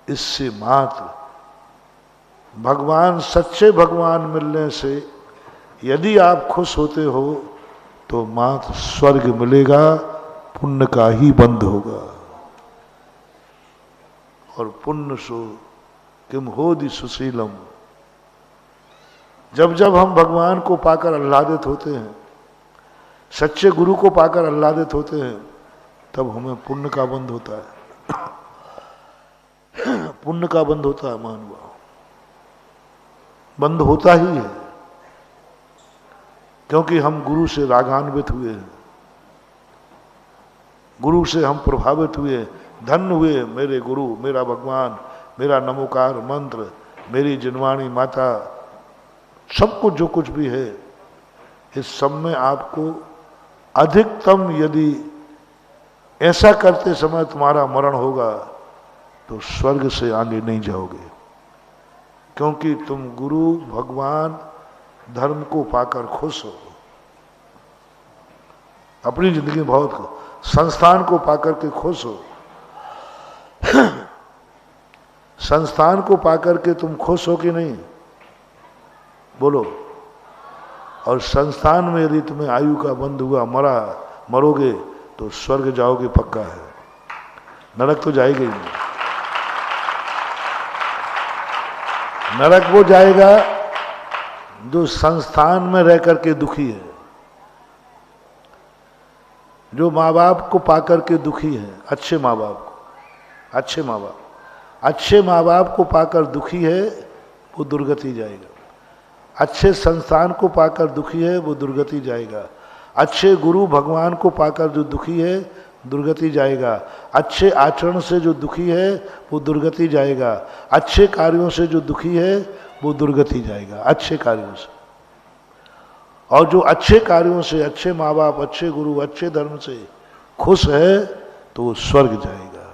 इससे मात्र भगवान, सच्चे भगवान मिलने से यदि आप खुश होते हो तो मात्र स्वर्ग मिलेगा, पुण्य का ही बंध होगा। और पुण्य सो किम होदि सुशीलम, जब जब हम भगवान को पाकर आह्लादित होते हैं, सच्चे गुरु को पाकर आह्लादित होते हैं, तब हमें पुण्य का बंध होता है। पुण्य का बंध होता है, मानवा बंध होता ही है, क्योंकि हम गुरु से रागान्वित हुए हैं, गुरु से हम प्रभावित हुए, धन्य हुए। मेरे गुरु, मेरा भगवान, मेरा नमोकार मंत्र, मेरी जिनवाणी माता, सब कुछ जो कुछ भी है, इस सब में आपको अधिकतम यदि ऐसा करते समय तुम्हारा मरण होगा तो स्वर्ग से आगे नहीं जाओगे, क्योंकि तुम गुरु, भगवान, धर्म को पाकर खुश हो। अपनी जिंदगी में बहुत, संस्थान को पाकर के खुश हो। संस्थान को पाकर के तुम खुश हो कि नहीं, बोलो। और संस्थान में यदि तुम्हें आयु का बंध हुआ, मरोगे तो स्वर्ग जाओगे पक्का है, नरक तो जाएगा ही नहीं। नरक वो जाएगा जो संस्थान में रह करके दुखी है, जो माँ बाप को पाकर के दुखी है, अच्छे माँ बाप को, अच्छे माँ बाप को पाकर दुखी है वो दुर्गति जाएगा। अच्छे संस्थान को पाकर दुखी है वो दुर्गति जाएगा। अच्छे गुरु भगवान को पाकर जो दुखी है दुर्गति जाएगा। अच्छे आचरण से जो दुखी है वो दुर्गति जाएगा। अच्छे कार्यों से जो दुखी है वो दुर्गति जाएगा, अच्छे कार्यों से। और जो अच्छे कार्यों से, अच्छे माँ बाप, अच्छे गुरु, अच्छे धर्म से खुश है तो वो स्वर्ग जाएगा।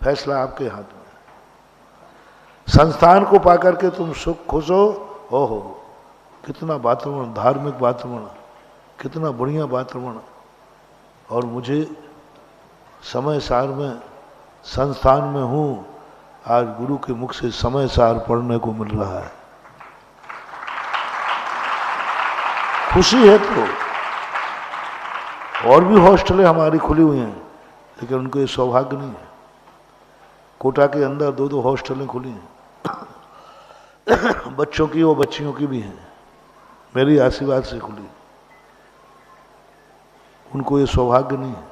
फैसला आपके हाथ में। संस्थान को पाकर के तुम सुख खुश हो, ओहो कितना वातावरण, धार्मिक वातावरण, कितना बढ़िया वातावरण, और मुझे समय सार में संस्थान में हूँ, आज गुरु के मुख से समय सार पढ़ने को मिल रहा है, खुशी है। तो और भी हॉस्टलें हमारी खुली हुई हैं, लेकिन उनको ये सौभाग्य नहीं है। कोटा के अंदर 2-2 हॉस्टलें खुली हैं, बच्चों की और बच्चियों की भी हैं, मेरी आशीर्वाद से खुली। उनको ये सौभाग्य नहीं है,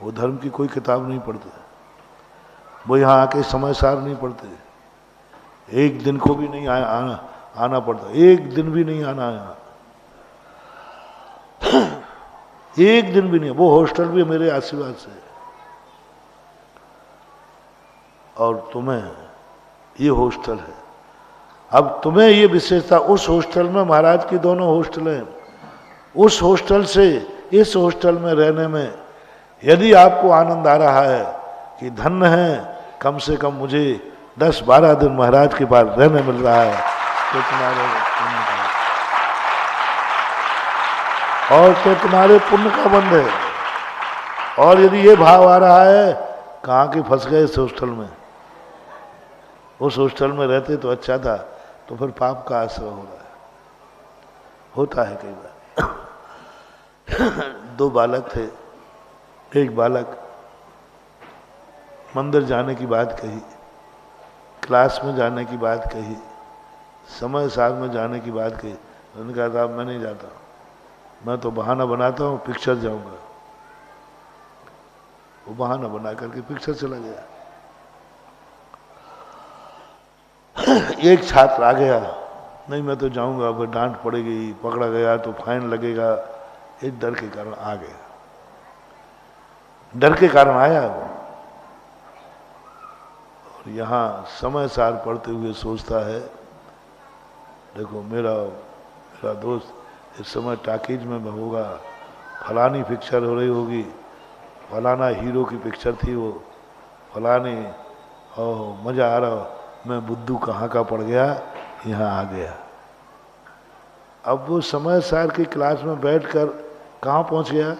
वो धर्म की कोई किताब नहीं पढ़ते, वो यहाँ आके समय सार नहीं पढ़ते, एक दिन को भी नहीं आना पड़ता, एक दिन भी नहीं आना यहाँ, एक दिन भी नहीं। वो हॉस्टल भी मेरे आशीर्वाद से। और तुम्हें ये हॉस्टल है। अब तुम्हें ये विशेषता, उस हॉस्टल में महाराज की दोनों हॉस्टलें, उस हॉस्टल से इस हॉस्टल में रहने में यदि आपको आनंद आ रहा है कि धन्य है, कम से कम मुझे 10-12 दिन महाराज के पास रहने मिल रहा है, तो तुम्हारे पुण्य का, और तो तुम्हारे पुण्य का बंध है। और यदि ये भाव आ रहा है कहाँ के फंस गए इस हॉस्टल में, उस हॉस्टल में रहते तो अच्छा था, तो फिर पाप का आश्रय हो रहा है, होता है कई बार। 2 बालक थे, एक बालक मंदिर जाने की बात कही, क्लास में जाने की बात कही, समय सार में जाने की बात कही। उन्होंने कहा साहब मैं नहीं जाता, मैं तो बहाना बनाता हूँ पिक्चर जाऊंगा। वो बहाना बना करके पिक्चर चला गया। एक छात्र आ गया, नहीं मैं तो जाऊंगा, फिर डांट पड़ेगी, पकड़ा गया तो फाइन लगेगा, इस डर के कारण आ गया, डर के कारण आया वो। और यहाँ समय सार पढ़ते हुए सोचता है, देखो मेरा दोस्त इस समय टाकीज में होगा, फलानी पिक्चर हो रही होगी, फलाना हीरो की पिक्चर थी वो, फलानी, ओह मज़ा आ रहा, मैं बुद्धू कहाँ का पड़ गया, यहाँ आ गया। अब वो समय सार की क्लास में बैठकर कहाँ पहुँच गया,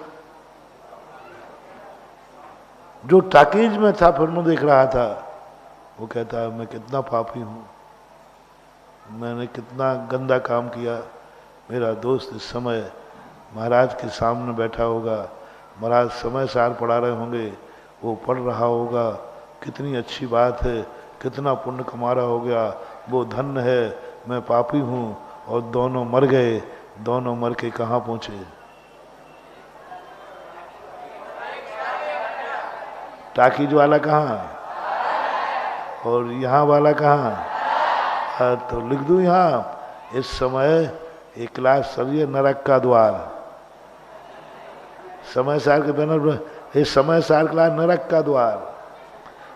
जो टाकीज में था फिल्म देख रहा था, वो कहता है मैं कितना पापी हूँ, मैंने कितना गंदा काम किया। मेरा दोस्त इस समय महाराज के सामने बैठा होगा, महाराज समय सार पढ़ा रहे होंगे, वो पढ़ रहा होगा, कितनी अच्छी बात है, कितना पुण्य कमा रहा हो गया, वो धन्य है, मैं पापी हूँ। और दोनों मर गए। दोनों मर के कहाँ पहुँचे, टाकीज वाला कहाँ और यहाँ वाला कहाँ। तो लिख दूँ यहाँ, इस समय एक क्लास चलिए नरक का द्वार, समय सार के बैनर पर इस समय सार क्लास नरक का द्वार,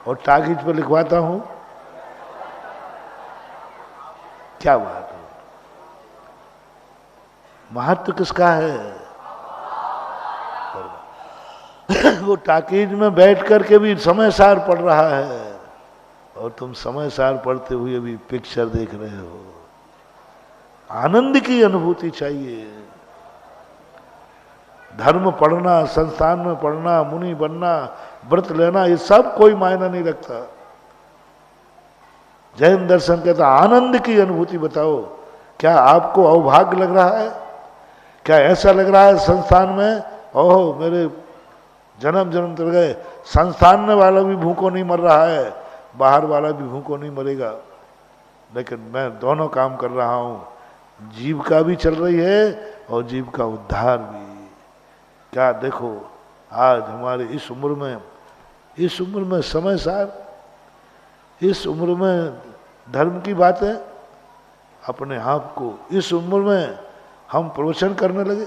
और टाकीज पर लिखवाता हूँ। क्या बात है, महत्व किसका है। वो टाकीज में बैठ करके भी समय सार पढ़ रहा है, और तुम समय सार पढ़ते हुए भी पिक्चर देख रहे हो। आनंद की अनुभूति चाहिए। धर्म पढ़ना, संस्थान में पढ़ना, मुनि बनना, व्रत लेना, ये सब कोई मायना नहीं रखता। जैन दर्शन कहता आनंद की अनुभूति बताओ। क्या आपको अवभाग्य लग रहा है? क्या ऐसा लग रहा है संस्थान में, ओहो मेरे जन्म जन्म तर गए, संस्थान में वाला भी भूखों नहीं मर रहा है, बाहर वाला भी भूखों नहीं मरेगा। लेकिन मैं दोनों काम कर रहा हूं, जीविका भी चल रही है और जीविका उद्धार भी। क्या देखो आज हमारे इस उम्र में समय सार, इस उम्र में धर्म की बातें, अपने आप को इस उम्र में हम प्रवचन करने लगे,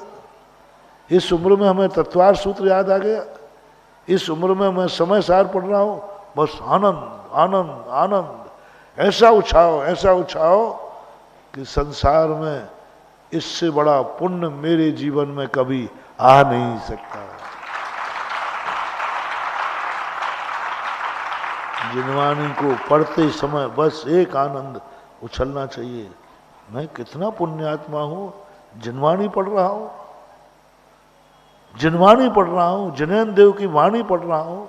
इस उम्र में हमें तत्वार सूत्र याद आ गया, इस उम्र में मैं समय सार पढ़ रहा हूं, बस आनंद आनंद आनंद, ऐसा उछाओ कि संसार में इससे बड़ा पुण्य मेरे जीवन में कभी आ नहीं सकता। जिनवानी को पढ़ते समय बस एक आनंद उछलना चाहिए, मैं कितना पुण्यात्मा हूं, जिनवानी पढ़ रहा हूं, जिनेन्द्र देव की वाणी पढ़ रहा हूं,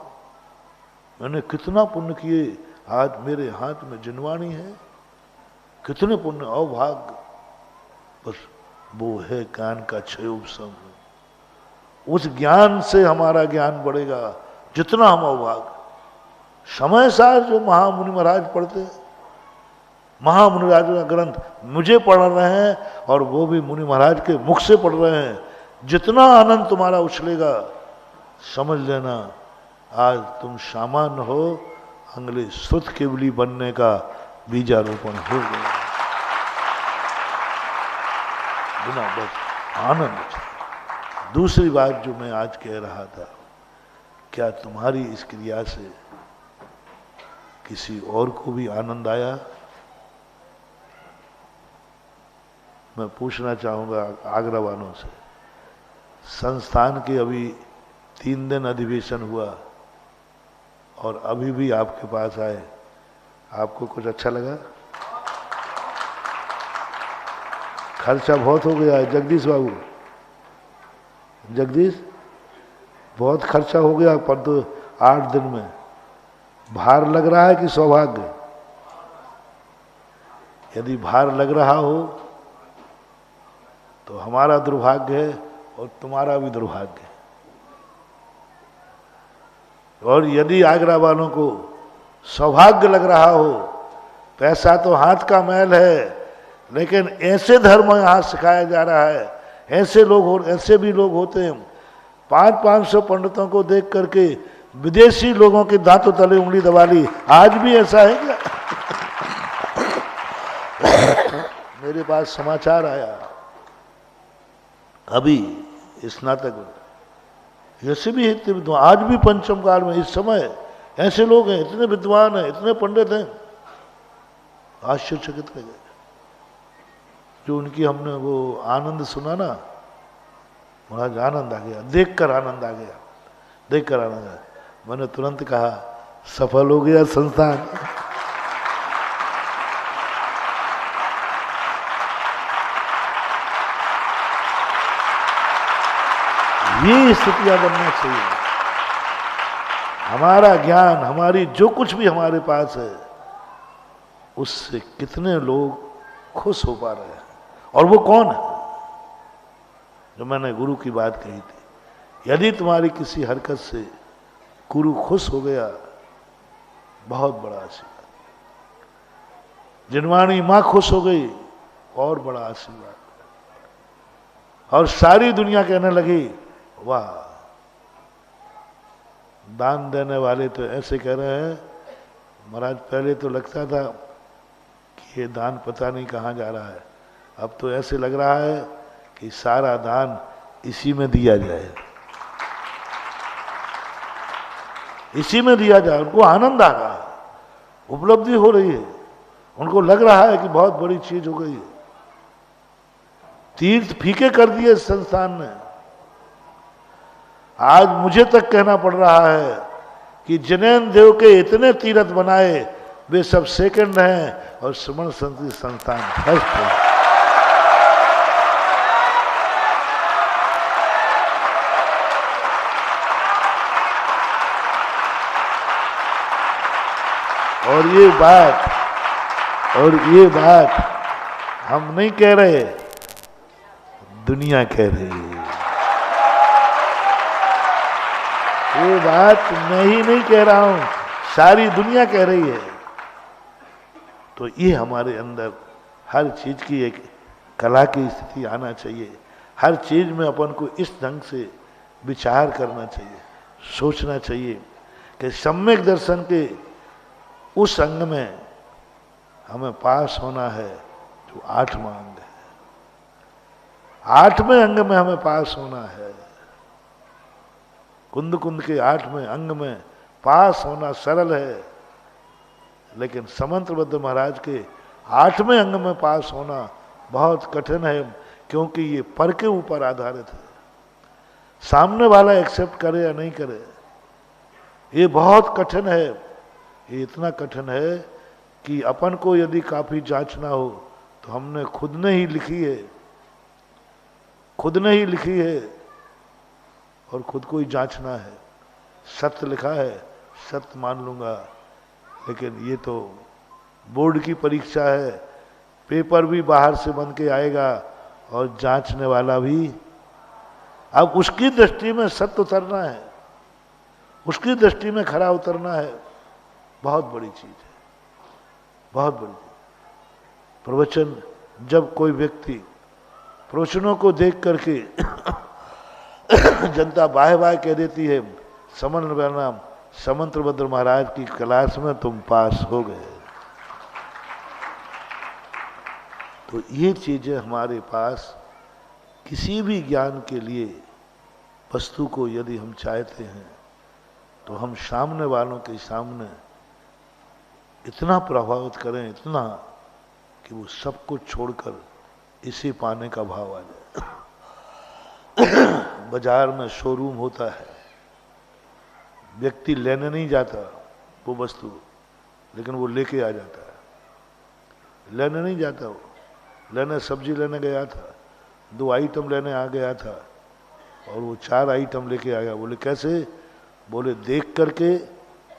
मैंने कितना पुण्य किए, आज मेरे हाथ में जिनवानी है, कितने पुण्य अभाग्य। बस वो है ज्ञान का क्षय उपशम, उस ज्ञान से हमारा ज्ञान बढ़ेगा जितना हम अभाग्य। समय सार जो महामुनि महाराज पढ़ते, महामुनि महाराज का ग्रंथ मुझे पढ़ रहे हैं और वो भी मुनि महाराज के मुख से पढ़ रहे हैं, जितना आनंद तुम्हारा उछलेगा समझ लेना आज तुम सामान्य हो, अगले श्रुत केवली बनने का बीजारोपण हो गया। बिना बस आनंद। दूसरी बात जो मैं आज कह रहा था, क्या तुम्हारी इस क्रिया से किसी और को भी आनंद आया? मैं पूछना चाहूंगा आगरा वालों से, संस्थान के अभी 3 दिन अधिवेशन हुआ और अभी भी आपके पास आए, आपको कुछ अच्छा लगा? खर्चा बहुत हो गया है जगदीश बाबू, जगदीश बहुत खर्चा हो गया पर तो 8 दिन में। भार लग रहा है कि सौभाग्य? यदि भार लग रहा हो तो हमारा दुर्भाग्य है और तुम्हारा भी दुर्भाग्य है। और यदि आगरा वालों को सौभाग्य लग रहा हो, पैसा तो हाथ का मैल है, लेकिन ऐसे धर्म यहाँ सिखाया जा रहा है, ऐसे भी लोग होते हैं। 500 पंडितों को देख करके विदेशी लोगों के दांतों तले उंगली दबा ली। आज भी ऐसा है क्या? मेरे पास समाचार आया अभी स्नातक, ऐसे भी इतने विद्वान, आज भी पंचम काल में इस समय ऐसे लोग हैं, इतने विद्वान हैं, इतने पंडित हैं, आश्चर्यचकित रह गए। जो उनकी हमने वो आनंद सुना ना, महाराज आनंद आ गया, देखकर आनंद आ गया, देखकर आनंद आ गया। मैंने तुरंत कहा सफल हो गया संस्थान। ये स्थितियां बनना चाहिए। हमारा ज्ञान, हमारी जो कुछ भी हमारे पास है, उससे कितने लोग खुश हो पा रहे हैं। और वो कौन है? जो मैंने गुरु की बात कही थी, यदि तुम्हारी किसी हरकत से गुरु खुश हो गया, बहुत बड़ा आशीर्वाद। जिनवाणी मां खुश हो गई, और बड़ा आशीर्वाद। और सारी दुनिया कहने लगी वाह, दान देने वाले तो ऐसे कह रहे हैं। महाराज पहले तो लगता था कि ये दान पता नहीं कहाँ जा रहा है, अब तो ऐसे लग रहा है कि सारा दान इसी में दिया जाए, इसी में दिया जाए। उनको आनंद आ रहा है, उपलब्धि हो रही है, उनको लग रहा है कि बहुत बड़ी चीज हो गई है। तीर्थ फीके कर दिए इस संस्थान ने। आज मुझे तक कहना पड़ रहा है कि जिनेन्द्र देव के इतने तीर्थ बनाए, वे सब सेकंड हैं और सुमन संस्कृति संस्थान फर्स्ट है। और ये बात हम नहीं कह रहे, दुनिया कह रही है। ये बात मैं ही नहीं कह रहा हूं, सारी दुनिया कह रही है। तो ये हमारे अंदर हर चीज की एक कला की स्थिति आना चाहिए। हर चीज में अपन को इस ढंग से विचार करना चाहिए, सोचना चाहिए कि सम्यक दर्शन के उस अंग में हमें पास होना है जो 8वां अंग है। 8वें अंग में हमें पास होना है। कुंद कुंद के 8वें अंग में पास होना सरल है, लेकिन समंत्रबद्ध महाराज के 8वें अंग में पास होना बहुत कठिन है, क्योंकि ये पर के ऊपर आधारित है। सामने वाला एक्सेप्ट करे या नहीं करे, ये बहुत कठिन है। ये इतना कठिन है कि अपन को यदि काफी जांचना हो तो हमने खुद ने ही लिखी है, खुद ने ही लिखी है और खुद को ही जांचना है। सत्य लिखा है, सत्य मान लूंगा, लेकिन ये तो बोर्ड की परीक्षा है, पेपर भी बाहर से बन के आएगा और जांचने वाला भी। अब उसकी दृष्टि में सत्य उतरना है, उसकी दृष्टि में खरा उतरना है, बहुत बड़ी चीज है, बहुत बड़ी चीज। प्रवचन, जब कोई व्यक्ति प्रवचनों को देख करके जनता बाय बाय कह देती है, समझ लेना समंत्रभद्र महाराज की क्लास में तुम पास हो गए। तो ये चीजें हमारे पास किसी भी ज्ञान के लिए वस्तु को यदि हम चाहते हैं तो हम सामने वालों के सामने इतना प्रभावित करें, इतना कि वो सब कुछ छोड़कर इसे पाने का भाव आ जाए। बाजार में शोरूम होता है, व्यक्ति लेने नहीं जाता वो वस्तु, लेकिन वो लेके आ जाता है। लेने नहीं जाता वो, लेने सब्जी लेने गया था, 2 आइटम लेने आ गया था और वो 4 आइटम लेके आ गया। बोले कैसे? बोले देख करके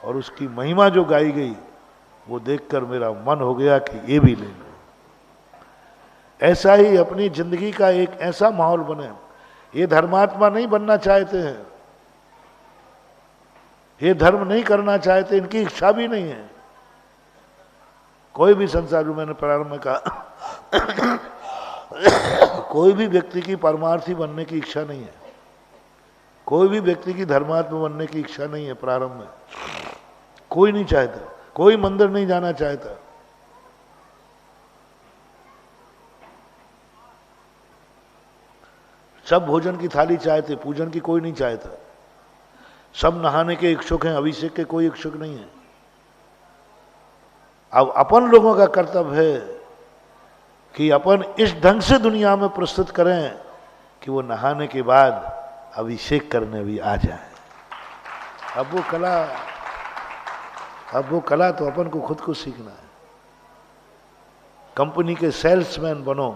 और उसकी महिमा जो गाई गई वो देखकर मेरा मन हो गया कि ये भी ले लो। ऐसा ही अपनी जिंदगी का एक ऐसा माहौल बने। ये धर्मात्मा नहीं बनना चाहते हैं, ये धर्म नहीं करना चाहते, इनकी इच्छा भी नहीं है। कोई भी संसार, जो मैंने प्रारंभ में कहा, कोई भी व्यक्ति की परमार्थी बनने की इच्छा नहीं है, कोई भी व्यक्ति की धर्मात्मा बनने की इच्छा नहीं है। प्रारंभ में कोई नहीं चाहता, कोई मंदिर नहीं जाना चाहता। सब भोजन की थाली चाहते, पूजन की कोई नहीं चाहता। सब नहाने के इच्छुक हैं, अभिषेक के कोई इच्छुक नहीं है। अब अपन लोगों का कर्तव्य है कि अपन इस ढंग से दुनिया में प्रस्तुत करें कि वो नहाने के बाद अभिषेक करने भी आ जाए। अब वो कला तो अपन को खुद को सीखना है। कंपनी के सेल्समैन बनो।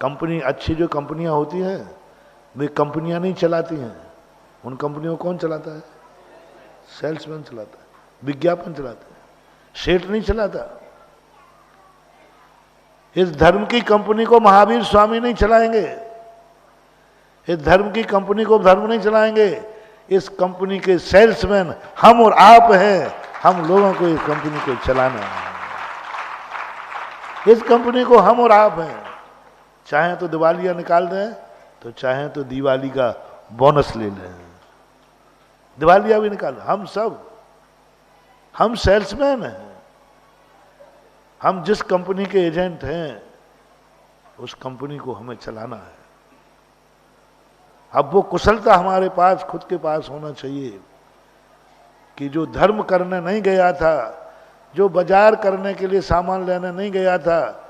कंपनी, अच्छी जो कंपनियां होती हैं वे कंपनियां नहीं चलाती हैं। उन कंपनियों को कौन चलाता है? सेल्समैन चलाता है, विज्ञापन चलाता है, सेठ नहीं चलाता। इस धर्म की कंपनी को महावीर स्वामी नहीं चलाएंगे, इस धर्म की कंपनी को धर्म नहीं चलाएंगे। इस कंपनी के सेल्समैन हम और आप हैं। हम लोगों को इस कंपनी को चलाना है। इस कंपनी को हम और आप हैं। चाहे तो दिवालिया निकाल दें, तो चाहे तो दिवाली का बोनस ले लें, दिवालिया भी निकाल। हम सेल्समैन हैं। हम जिस कंपनी के एजेंट हैं उस कंपनी को हमें चलाना है। अब वो कुशलता हमारे पास, खुद के पास होना चाहिए कि जो धर्म करने नहीं गया था, जो बाजार करने के लिए सामान लेने नहीं गया था,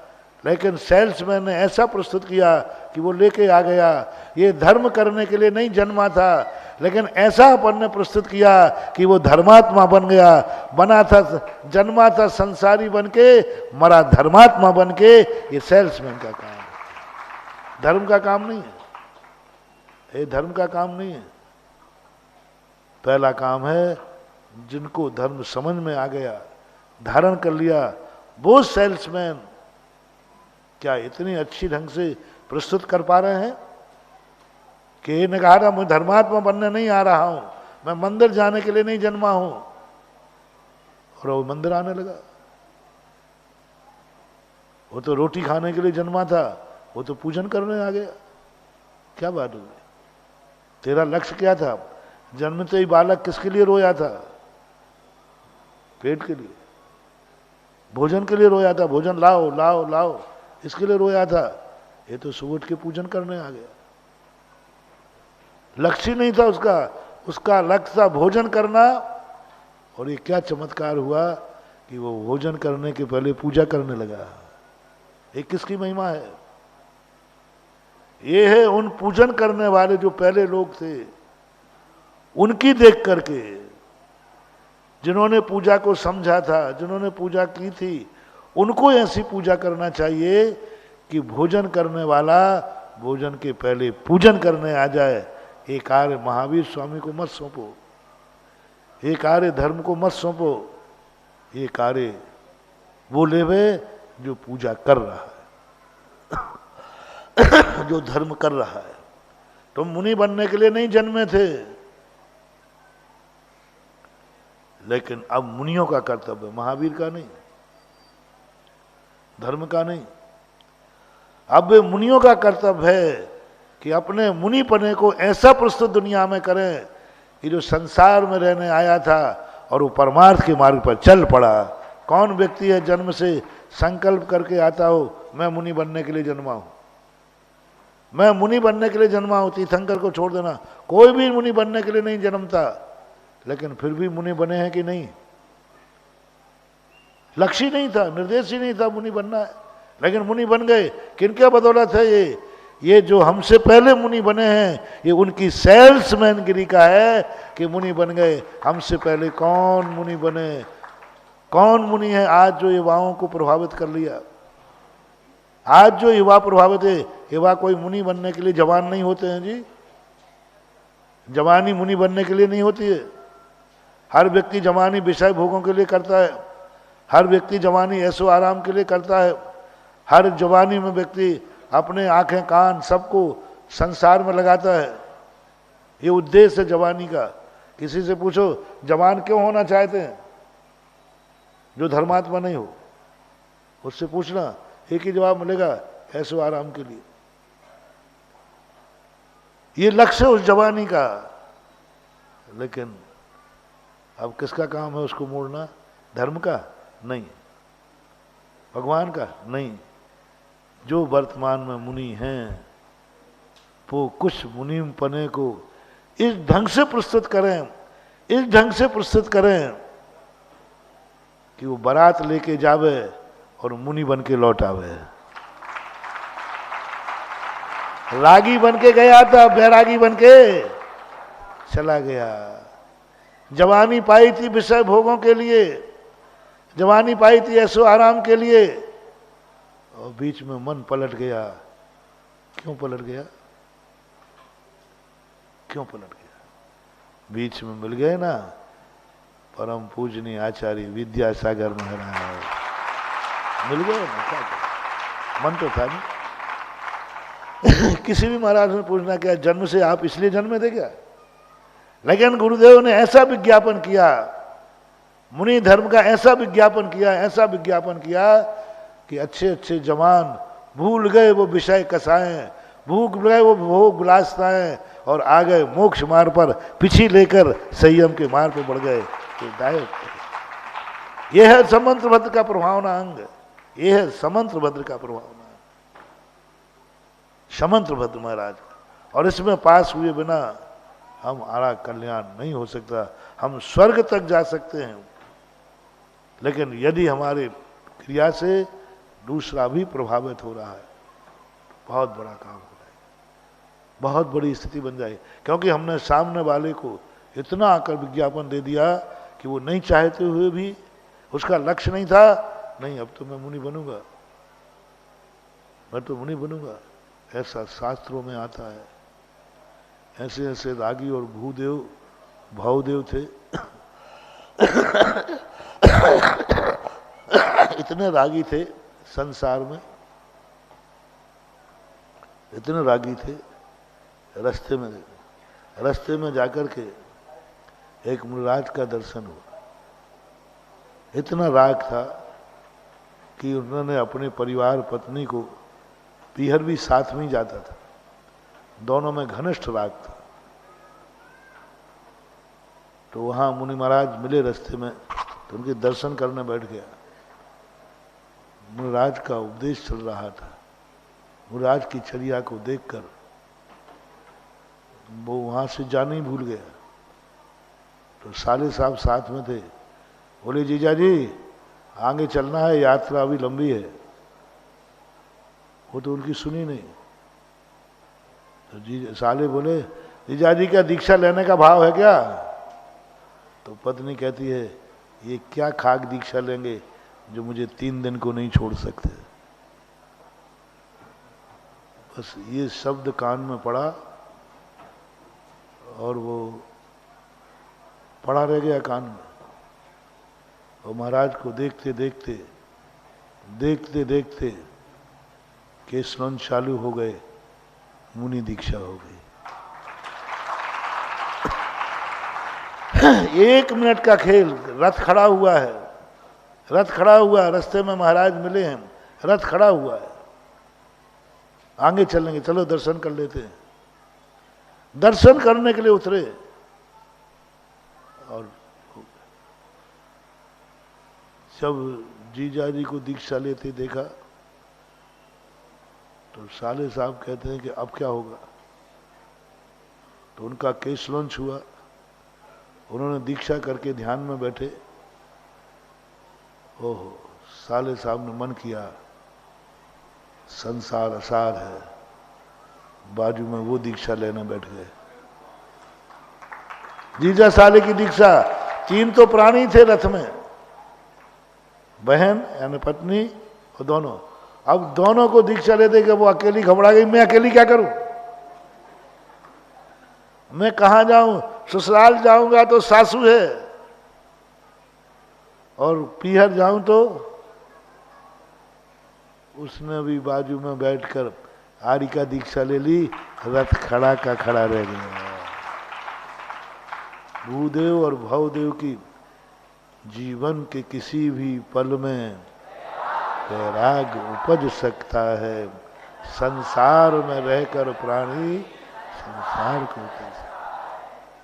लेकिन सेल्समैन ने ऐसा प्रस्तुत किया कि वो लेके आ गया। ये धर्म करने के लिए नहीं जन्मा था, लेकिन ऐसा अपन ने प्रस्तुत किया कि वो धर्मात्मा बन गया। बना था, जन्मा था संसारी बन के, मरा धर्मात्मा बन के। ये सेल्समैन का काम है, धर्म का काम नहीं है। ये धर्म का काम नहीं है। पहला काम है जिनको धर्म समझ में आ गया, धारण कर लिया, वो सेल्समैन क्या इतनी अच्छी ढंग से प्रस्तुत कर पा रहे हैं कि ये ने कहा था मैं धर्मात्मा बनने नहीं आ रहा हूं, मैं मंदिर जाने के लिए नहीं जन्मा हूं, और वो मंदिर आने लगा। वो तो रोटी खाने के लिए जन्मा था, वो तो पूजन करने आ गया। क्या बात हो गई? तेरा लक्ष्य क्या था? जन्मते ही बालक किसके लिए रोया था? पेट के लिए, भोजन के लिए रोया था। भोजन लाओ लाओ लाओ, इसके लिए रोया था। ये तो सुबह उठ के पूजन करने आ गया। लक्ष्य नहीं था उसका, उसका लक्ष्य था भोजन करना। और ये क्या चमत्कार हुआ कि वो भोजन करने के पहले पूजा करने लगा। ये किसकी महिमा है? ये है उन पूजन करने वाले जो पहले लोग थे, उनकी देख करके, जिन्होंने पूजा को समझा था, जिन्होंने पूजा की थी, उनको ऐसी पूजा करना चाहिए कि भोजन करने वाला भोजन के पहले पूजन करने आ जाए। ये कार्य महावीर स्वामी को मत सौंपो, ये कार्य धर्म को मत सौंपो, ये कार्य वो लेवे जो पूजा कर रहा है, जो धर्म कर रहा है। तुम मुनि बनने के लिए नहीं जन्मे थे, लेकिन अब मुनियों का कर्तव्य, महावीर का नहीं, धर्म का नहीं। अब मुनियों का कर्तव्य है कि अपने मुनिपने को ऐसा प्रस्तुत दुनिया में करें कि जो संसार में रहने आया था और वो परमार्थ के मार्ग पर चल पड़ा। कौन व्यक्ति है जन्म से संकल्प करके आता हो मैं मुनि बनने के लिए जन्मा हूं, मैं मुनि बनने के लिए जन्मा हूं? तीर्थंकर को छोड़ देना, कोई भी मुनि बनने के लिए नहीं जन्मता, लेकिन फिर भी मुनि बने हैं कि नहीं? लक्ष्य ही नहीं था, निर्देश ही नहीं था मुनि बनना है, लेकिन मुनि बन गए। किनके बदौलत है ये जो हमसे पहले मुनि बने हैं, ये उनकी सेल्समैनगिरी का है कि मुनि बन गए। हमसे पहले कौन मुनि बने? कौन मुनि है आज जो युवाओं को प्रभावित कर लिया? आज जो युवा प्रभावित है, युवा कोई मुनि बनने के लिए जवान नहीं होते हैं जी। जवानी मुनि बनने के लिए नहीं होती है। हर व्यक्ति जवानी विषय भोगों के लिए करता है, हर व्यक्ति जवानी ऐसो आराम के लिए करता है। हर जवानी में व्यक्ति अपने आंखें कान सबको संसार में लगाता है। ये उद्देश्य है जवानी का। किसी से पूछो जवान क्यों होना चाहते हैं? जो धर्मात्मा नहीं हो, उससे पूछना, एक ही जवाब मिलेगा, ऐसो आराम के लिए। ये लक्ष्य उस जवानी का। लेकिन अब किसका काम है उसको मोड़ना? धर्म का नहीं, भगवान का नहीं। जो वर्तमान में मुनि हैं वो कुछ मुनि पने को इस ढंग से प्रस्तुत करें, इस ढंग से प्रस्तुत करें कि वो बारात लेके जावे और मुनि बन के लौट आवे। रागी बन के गया था, बैरागी बन के चला गया। जवानी पाई थी विषय भोगों के लिए, जवानी पाई थी ऐसो आराम के लिए, और बीच में मन पलट गया। क्यों पलट गया? क्यों पलट गया? बीच में मिल गए ना परम पूजनीय आचार्य विद्यासागर महाराज, मिल गए ना। क्या मन तो था नहीं। किसी भी महाराज ने पूछना क्या जन्म से आप इसलिए जन्मे थे क्या? लेकिन गुरुदेव ने ऐसा विज्ञापन किया, मुनि धर्म का ऐसा विज्ञापन किया, ऐसा विज्ञापन किया कि अच्छे अच्छे जवान भूल गए वो विषय कसाएं, भूल गए वो भोग विलासताएं, और आ गए मोक्ष मार्ग पर पीछे लेकर संयम के मार्ग पर बढ़ गए। यह है समंत्र भद्र का प्रभावना अंग, यह है समंत्र भद्र का प्रभावना, समंत्र भद्र महाराज। और इसमें पास हुए बिना हमारा कल्याण नहीं हो सकता। हम स्वर्ग तक जा सकते हैं, लेकिन यदि हमारे क्रिया से दूसरा भी प्रभावित हो रहा है, बहुत बड़ा काम हो जाएगा, बहुत बड़ी स्थिति बन जाएगी। क्योंकि हमने सामने वाले को इतना आकर विज्ञापन दे दिया कि वो नहीं चाहते हुए भी, उसका लक्ष्य नहीं था, नहीं अब तो मैं मुनि बनूंगा, मैं तो मुनि बनूंगा, ऐसा शास्त्रों में आता है। ऐसे ऐसे रागी और भूदेव भावदेव थे इतने रागी थे संसार में, इतने रागी थे। रास्ते में जाकर के एक मुनिराज का दर्शन हुआ। इतना राग था कि उन्होंने अपने परिवार पत्नी को, पीहर भी साथ में ही जाता था, दोनों में घनिष्ठ राग था। तो वहां मुनि महाराज मिले रास्ते में, तो उनके दर्शन करने बैठ गया। मुनिराज का उपदेश चल रहा था। मुनिराज की चर्या को देखकर वो वहां से जाना ही भूल गया। तो साले साहब साथ में थे, बोले जीजा जी आगे चलना है, यात्रा अभी लंबी है। वो तो उनकी सुनी नहीं। तो जी साले बोले जीजा जी क्या दीक्षा लेने का भाव है क्या? तो पत्नी कहती है ये क्या खाक दीक्षा लेंगे जो मुझे 3 दिन को नहीं छोड़ सकते। बस ये शब्द कान में पड़ा और वो पड़ा रह गया कान में। और महाराज को देखते देखते देखते देखते केसवन चालू हो गए, मुनि दीक्षा हो गई। 1 मिनट का खेल। रथ खड़ा हुआ है, रथ खड़ा हुआ है, रास्ते में महाराज मिले हैं, रथ खड़ा हुआ है, आगे चलेंगे, चलो दर्शन कर लेते हैं। दर्शन करने के लिए उतरे और जब जीजा जी को दीक्षा लेते देखा तो साले साहब कहते हैं कि अब क्या होगा। तो उनका केस लॉन्च हुआ, उन्होंने दीक्षा करके ध्यान में बैठे। ओहो, साले साहब ने मन किया संसार असार है, बाजू में वो दीक्षा लेने बैठ गए। जीजा साले की दीक्षा, 3 तो प्राणी थे रथ में, बहन यानी पत्नी और दोनों। अब दोनों को दीक्षा लेते कि वो अकेली घबरा गई, मैं अकेली क्या करूं, मैं कहां जाऊं, ससुराल जाऊंगा तो सासू है, और पीहर जाऊं तो। उसने भी बाजू में बैठकर आरी का दीक्षा ले ली, रथ खड़ा का खड़ा रह गया। भूदेव और भवदेव की जीवन के किसी भी पल में वैराग उपज सकता है। संसार में रहकर प्राणी संसार को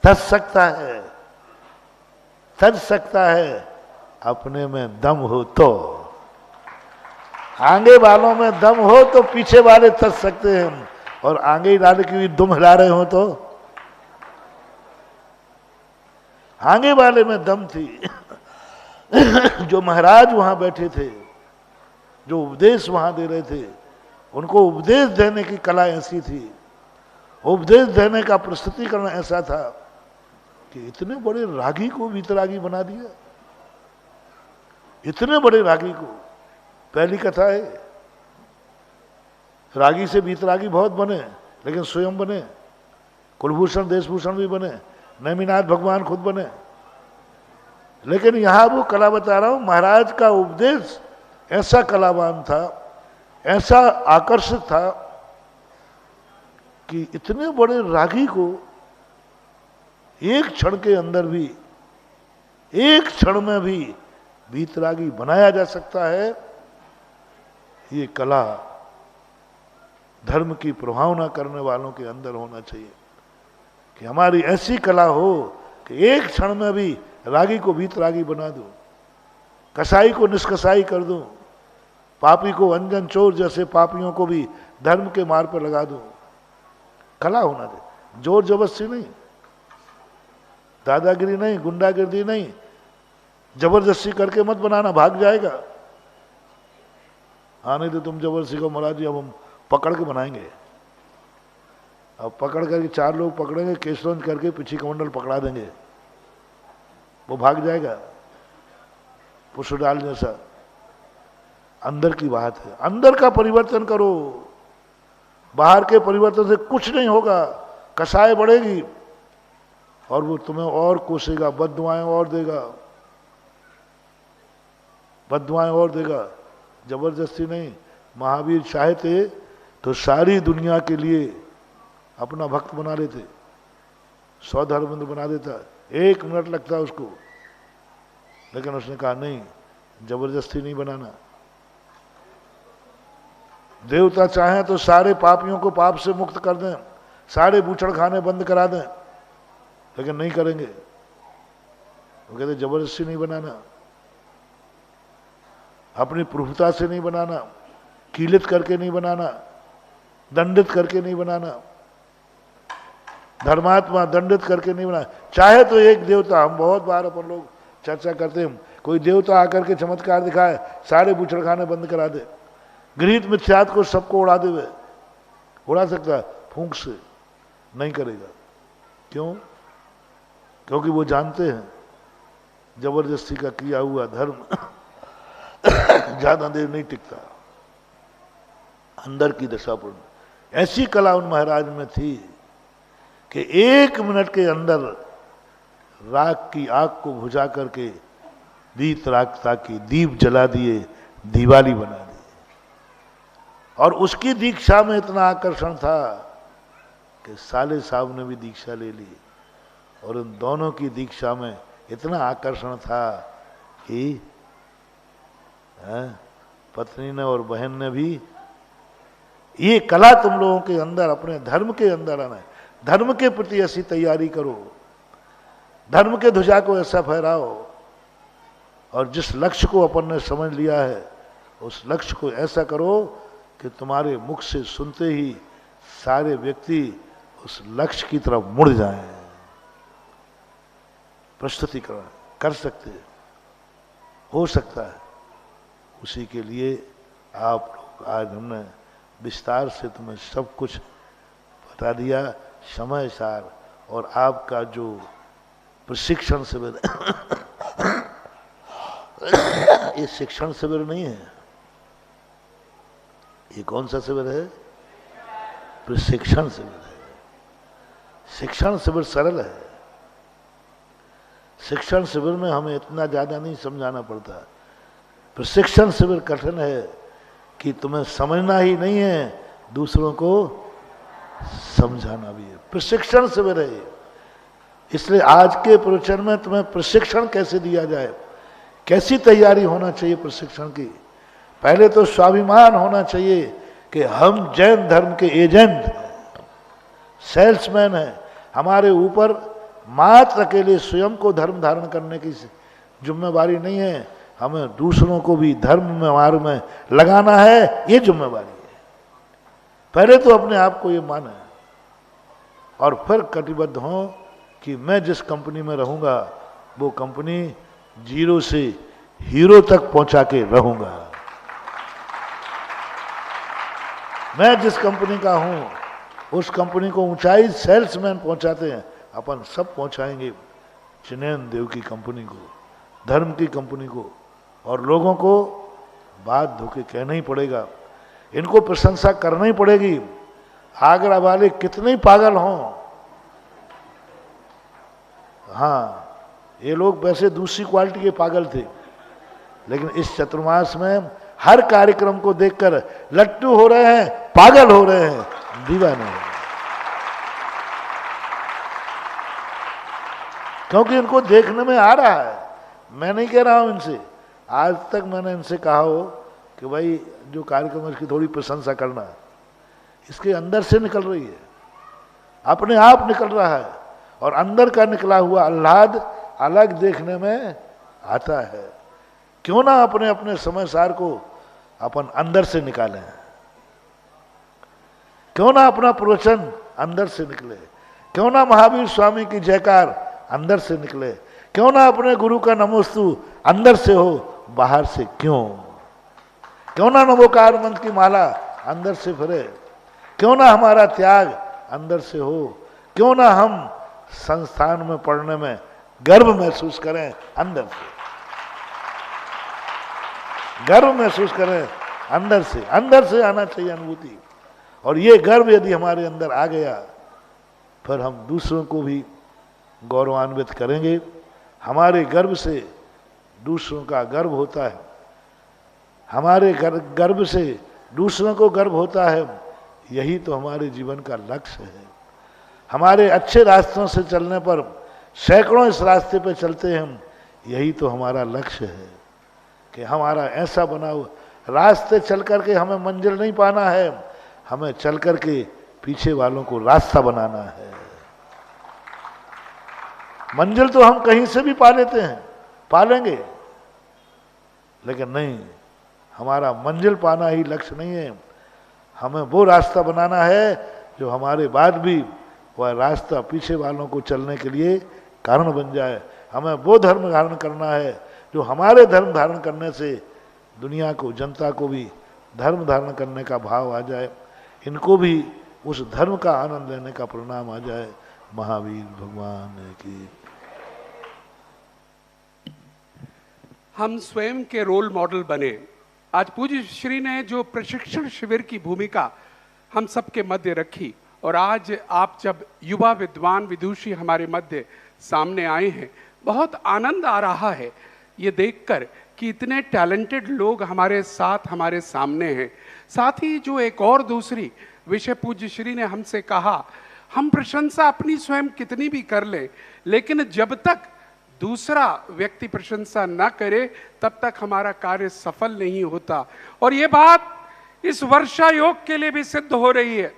तज सकता है, तज सकता है, अपने में दम हो तो। आगे वालों में दम हो तो पीछे वाले तज सकते हैं, और आगे वाले की भी दुम हिला रहे हो तो। आगे वाले में दम थी। जो महाराज वहां बैठे थे, जो उपदेश वहां दे रहे थे, उनको उपदेश देने की कला ऐसी थी, उपदेश देने का प्रस्तुति करना ऐसा था कि इतने बड़े रागी को वीतरागी बना दिया। इतने बड़े रागी को, पहली कथा है, रागी से वीतरागी बहुत बने, लेकिन स्वयं बने, कुलभूषण देशभूषण भी बने, नेमिनाथ भगवान खुद बने। लेकिन यहां वो कला बता रहा हूं, महाराज का उपदेश ऐसा कलावान था, ऐसा आकर्षित था कि इतने बड़े रागी को एक क्षण के अंदर भी, एक क्षण में भी वीतरागी बनाया जा सकता है। ये कला धर्म की प्रभावना करने वालों के अंदर होना चाहिए कि हमारी ऐसी कला हो कि एक क्षण में भी रागी को वीतरागी बना दूं, कसाई को निष्कसाई कर दूं, पापी को अंजन चोर जैसे पापियों को भी धर्म के मार्ग पर लगा दूं। कला होना चाहिए, जोर जबरदस्ती नहीं, दादागिरी नहीं, गुंडागिरी नहीं, जबरदस्ती करके मत बनाना, भाग जाएगा। हाँ नहीं तो तुम जबरदस्ती को महाराज जी अब हम पकड़ के बनाएंगे। अब पकड़ करके 4 लोग पकड़ेंगे, केसरंज करके पीछे कमंडल पकड़ा देंगे, वो भाग जाएगा। पुष्प डाल जैसा। अंदर की बात है, अंदर का परिवर्तन करो, बाहर के परिवर्तन से कुछ नहीं होगा। कसाई बढ़ेगी और वो तुम्हें और कोसेगा, बद्दुआएं और देगा, बद्दुआएं और देगा, जबरदस्ती नहीं। महावीर चाहते तो सारी दुनिया के लिए अपना भक्त बना लेते, 100 धर्मबंधु बना देता, 1 मिनट लगता उसको। लेकिन उसने कहा नहीं, जबरदस्ती नहीं बनाना, देवता चाहें तो सारे पापियों को पाप से मुक्त कर दें, सारे बूचड़ खाने बंद करा दें, लेकिन नहीं करेंगे। वो कहते जबरदस्ती नहीं बनाना, अपनी प्रभुता से नहीं बनाना, कीलित करके नहीं बनाना, दंडित करके नहीं बनाना, धर्मात्मा दंडित करके नहीं बनाना। चाहे तो एक देवता, हम बहुत बार अपन लोग चर्चा करते हैं, कोई देवता आकर के चमत्कार दिखाए, सारे बूचड़ खाने बंद करा दे, गृहीत मिथ्यात को सबको उड़ा दे, वे उड़ा सकता है फूंक से, नहीं करेगा। क्यों? क्योंकि वो जानते हैं जबरदस्ती का किया हुआ धर्म ज्यादा देर नहीं टिकता, अंदर की दशा पर। ऐसी कला उन महाराज में थी कि 1 मिनट के अंदर राख की आग को बुझा करके दीप राखता की दीप जला दिए, दिवाली बना दी। और उसकी दीक्षा में इतना आकर्षण था कि साले साहब ने भी दीक्षा ले ली, और उन दोनों की दीक्षा में इतना आकर्षण था कि पत्नी ने और बहन ने भी। ये कला तुम लोगों के अंदर, अपने धर्म के अंदर आना है। धर्म के प्रति ऐसी तैयारी करो, धर्म के ध्वजा को ऐसा फहराओ, और जिस लक्ष्य को अपन ने समझ लिया है उस लक्ष्य को ऐसा करो कि तुम्हारे मुख से सुनते ही सारे व्यक्ति उस लक्ष्य की तरफ मुड़ जाएं। प्रस्तुतिकरण कर सकते हो सकता है, उसी के लिए आप लोग आज हमने विस्तार से तुम्हें सब कुछ बता दिया समय सार। और आपका जो प्रशिक्षण शिविर ये शिक्षण शिविर नहीं है, ये कौन सा शिविर है? प्रशिक्षण शिविर है। शिक्षण शिविर सरल है, शिक्षण शिविर में हमें इतना ज्यादा नहीं समझाना पड़ता। प्रशिक्षण शिविर कठिन है कि तुम्हें समझना ही नहीं है, दूसरों को समझाना भी है। प्रशिक्षण शिविर है, इसलिए आज के प्रवचन में तुम्हें प्रशिक्षण कैसे दिया जाए, कैसी तैयारी होना चाहिए प्रशिक्षण की। पहले तो स्वाभिमान होना चाहिए कि हम जैन धर्म के एजेंट, सेल्समैन हैं। हमारे ऊपर मात्र अकेले स्वयं को धर्म धारण करने की जिम्मेवारी नहीं है, हमें दूसरों को भी धर्म में मार्ग में लगाना है, ये जिम्मेवारी है। पहले तो अपने आप को ये माने और फिर कटिबद्ध हो कि मैं जिस कंपनी में रहूंगा वो कंपनी 0 से हीरो तक पहुंचा के रहूंगा। मैं जिस कंपनी का हूं उस कंपनी को ऊंचाई सेल्समैन पहुंचाते हैं, अपन सब पहुंचाएंगे चिनैन देव की कंपनी को, धर्म की कंपनी को। और लोगों को बात धोके कहना ही पड़ेगा, इनको प्रशंसा करना ही पड़ेगी। आगरा वाले कितने ही पागल हों, हाँ ये लोग वैसे दूसरी क्वालिटी के पागल थे, लेकिन इस चतुर्मास में हर कार्यक्रम को देखकर लट्टू हो रहे हैं, पागल हो रहे हैं, दीवाने हो रहे हैं। क्योंकि इनको देखने में आ रहा है। मैं नहीं कह रहा हूं इनसे, आज तक मैंने इनसे कहा हो कि भाई जो कार्यक्रम है इसकी थोड़ी प्रशंसा करना, इसके अंदर से निकल रही है, अपने आप निकल रहा है। और अंदर का निकला हुआ आह्लाद अलग देखने में आता है। क्यों ना अपने अपने समय सार को अपन अंदर से निकालें, क्यों ना अपना प्रवचन अंदर से निकले, क्यों ना महावीर स्वामी की जयकार अंदर से निकले, क्यों ना अपने गुरु का नमोस्तु अंदर से हो, बाहर से क्यों ना नमोकार मंत्र की माला अंदर से फिरे, क्यों ना हमारा त्याग अंदर से हो, क्यों ना हम संस्थान में पढ़ने में गर्व महसूस करें, अंदर से गर्व महसूस करें, अंदर से आना चाहिए अनुभूति। और ये गर्व यदि हमारे अंदर आ गया फिर हम दूसरों को भी गौरवान्वित करेंगे। हमारे गर्व से दूसरों का गर्व होता है, हमारे गर्व से दूसरों को गर्व होता है। यही तो हमारे जीवन का लक्ष्य है। हमारे अच्छे रास्तों से चलने पर सैकड़ों इस रास्ते पे चलते हैं हम, यही तो हमारा लक्ष्य है कि हमारा ऐसा बनाओ, रास्ते चल करके हमें मंजिल नहीं पाना है, हमें चल करके पीछे वालों को रास्ता बनाना है। मंजिल तो हम कहीं से भी पा लेते हैं, पा लेंगे, लेकिन नहीं, हमारा मंजिल पाना ही लक्ष्य नहीं है। हमें वो रास्ता बनाना है जो हमारे बाद भी वह रास्ता पीछे वालों को चलने के लिए कारण बन जाए। हमें वो धर्म धारण करना है जो हमारे धर्म धारण करने से दुनिया को, जनता को भी धर्म धारण करने का भाव आ जाए, इनको भी उस धर्म का आनंद लेने का परिणाम आ जाए। महावीर भगवान की। हम स्वयं के रोल मॉडल बने। आज पूज्य श्री ने जो प्रशिक्षण शिविर की भूमिका हम सबके मध्य रखी, और आज आप जब युवा विद्वान विदुषी हमारे मध्य सामने आए हैं, बहुत आनंद आ रहा है ये देखकर कि इतने टैलेंटेड लोग हमारे साथ, हमारे सामने हैं। साथ ही जो एक और दूसरी विषय पूज्य श्री ने हमसे कहा, हम प्रशंसा अपनी स्वयं कितनी भी कर लें, लेकिन जब तक दूसरा व्यक्ति प्रशंसा न करे तब तक हमारा कार्य सफल नहीं होता। और ये बात इस वर्षा योग के लिए भी सिद्ध हो रही है।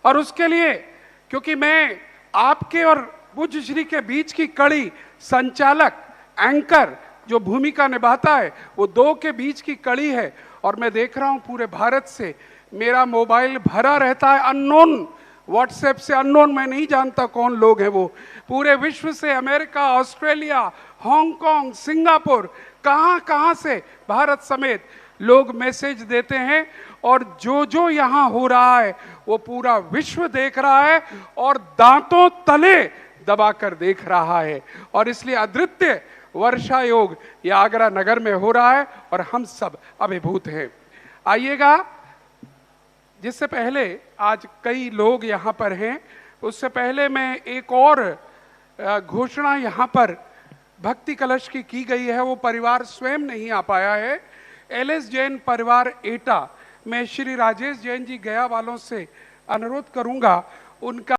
और उसके लिए, क्योंकि मैं आपके और पूज्य श्री के बीच की कड़ी, संचालक, एंकर जो भूमिका निभाता है, वो दो के बीच की कड़ी है। और मैं देख रहा हूं पूरे भारत से मेरा मोबाइल भरा रहता है अननोन, व्हाट्सएप से अननोन, मैं नहीं जानता कौन लोग हैं वो, पूरे विश्व से, अमेरिका, ऑस्ट्रेलिया, हांगकांग, सिंगापुर, कहां कहां से, भारत समेत लोग मैसेज देते हैं। और जो जो यहां हो रहा है वो पूरा विश्व देख रहा है और दांतों तले दबाकर देख रहा है। और इसलिए अद्वितीय वर्षा योग ये आगरा नगर में हो रहा है और हम सब अभिभूत हैं। आइएगा, जिससे पहले आज कई लोग यहाँ पर हैं, उससे पहले मैं एक और घोषणा यहाँ पर भक्ति कलश की गई है, वो परिवार स्वयं नहीं आ पाया है। एलएस जैन परिवार एटा, मैं श्री राजेश जैन जी गया वालों से अनुरोध करूंगा उनका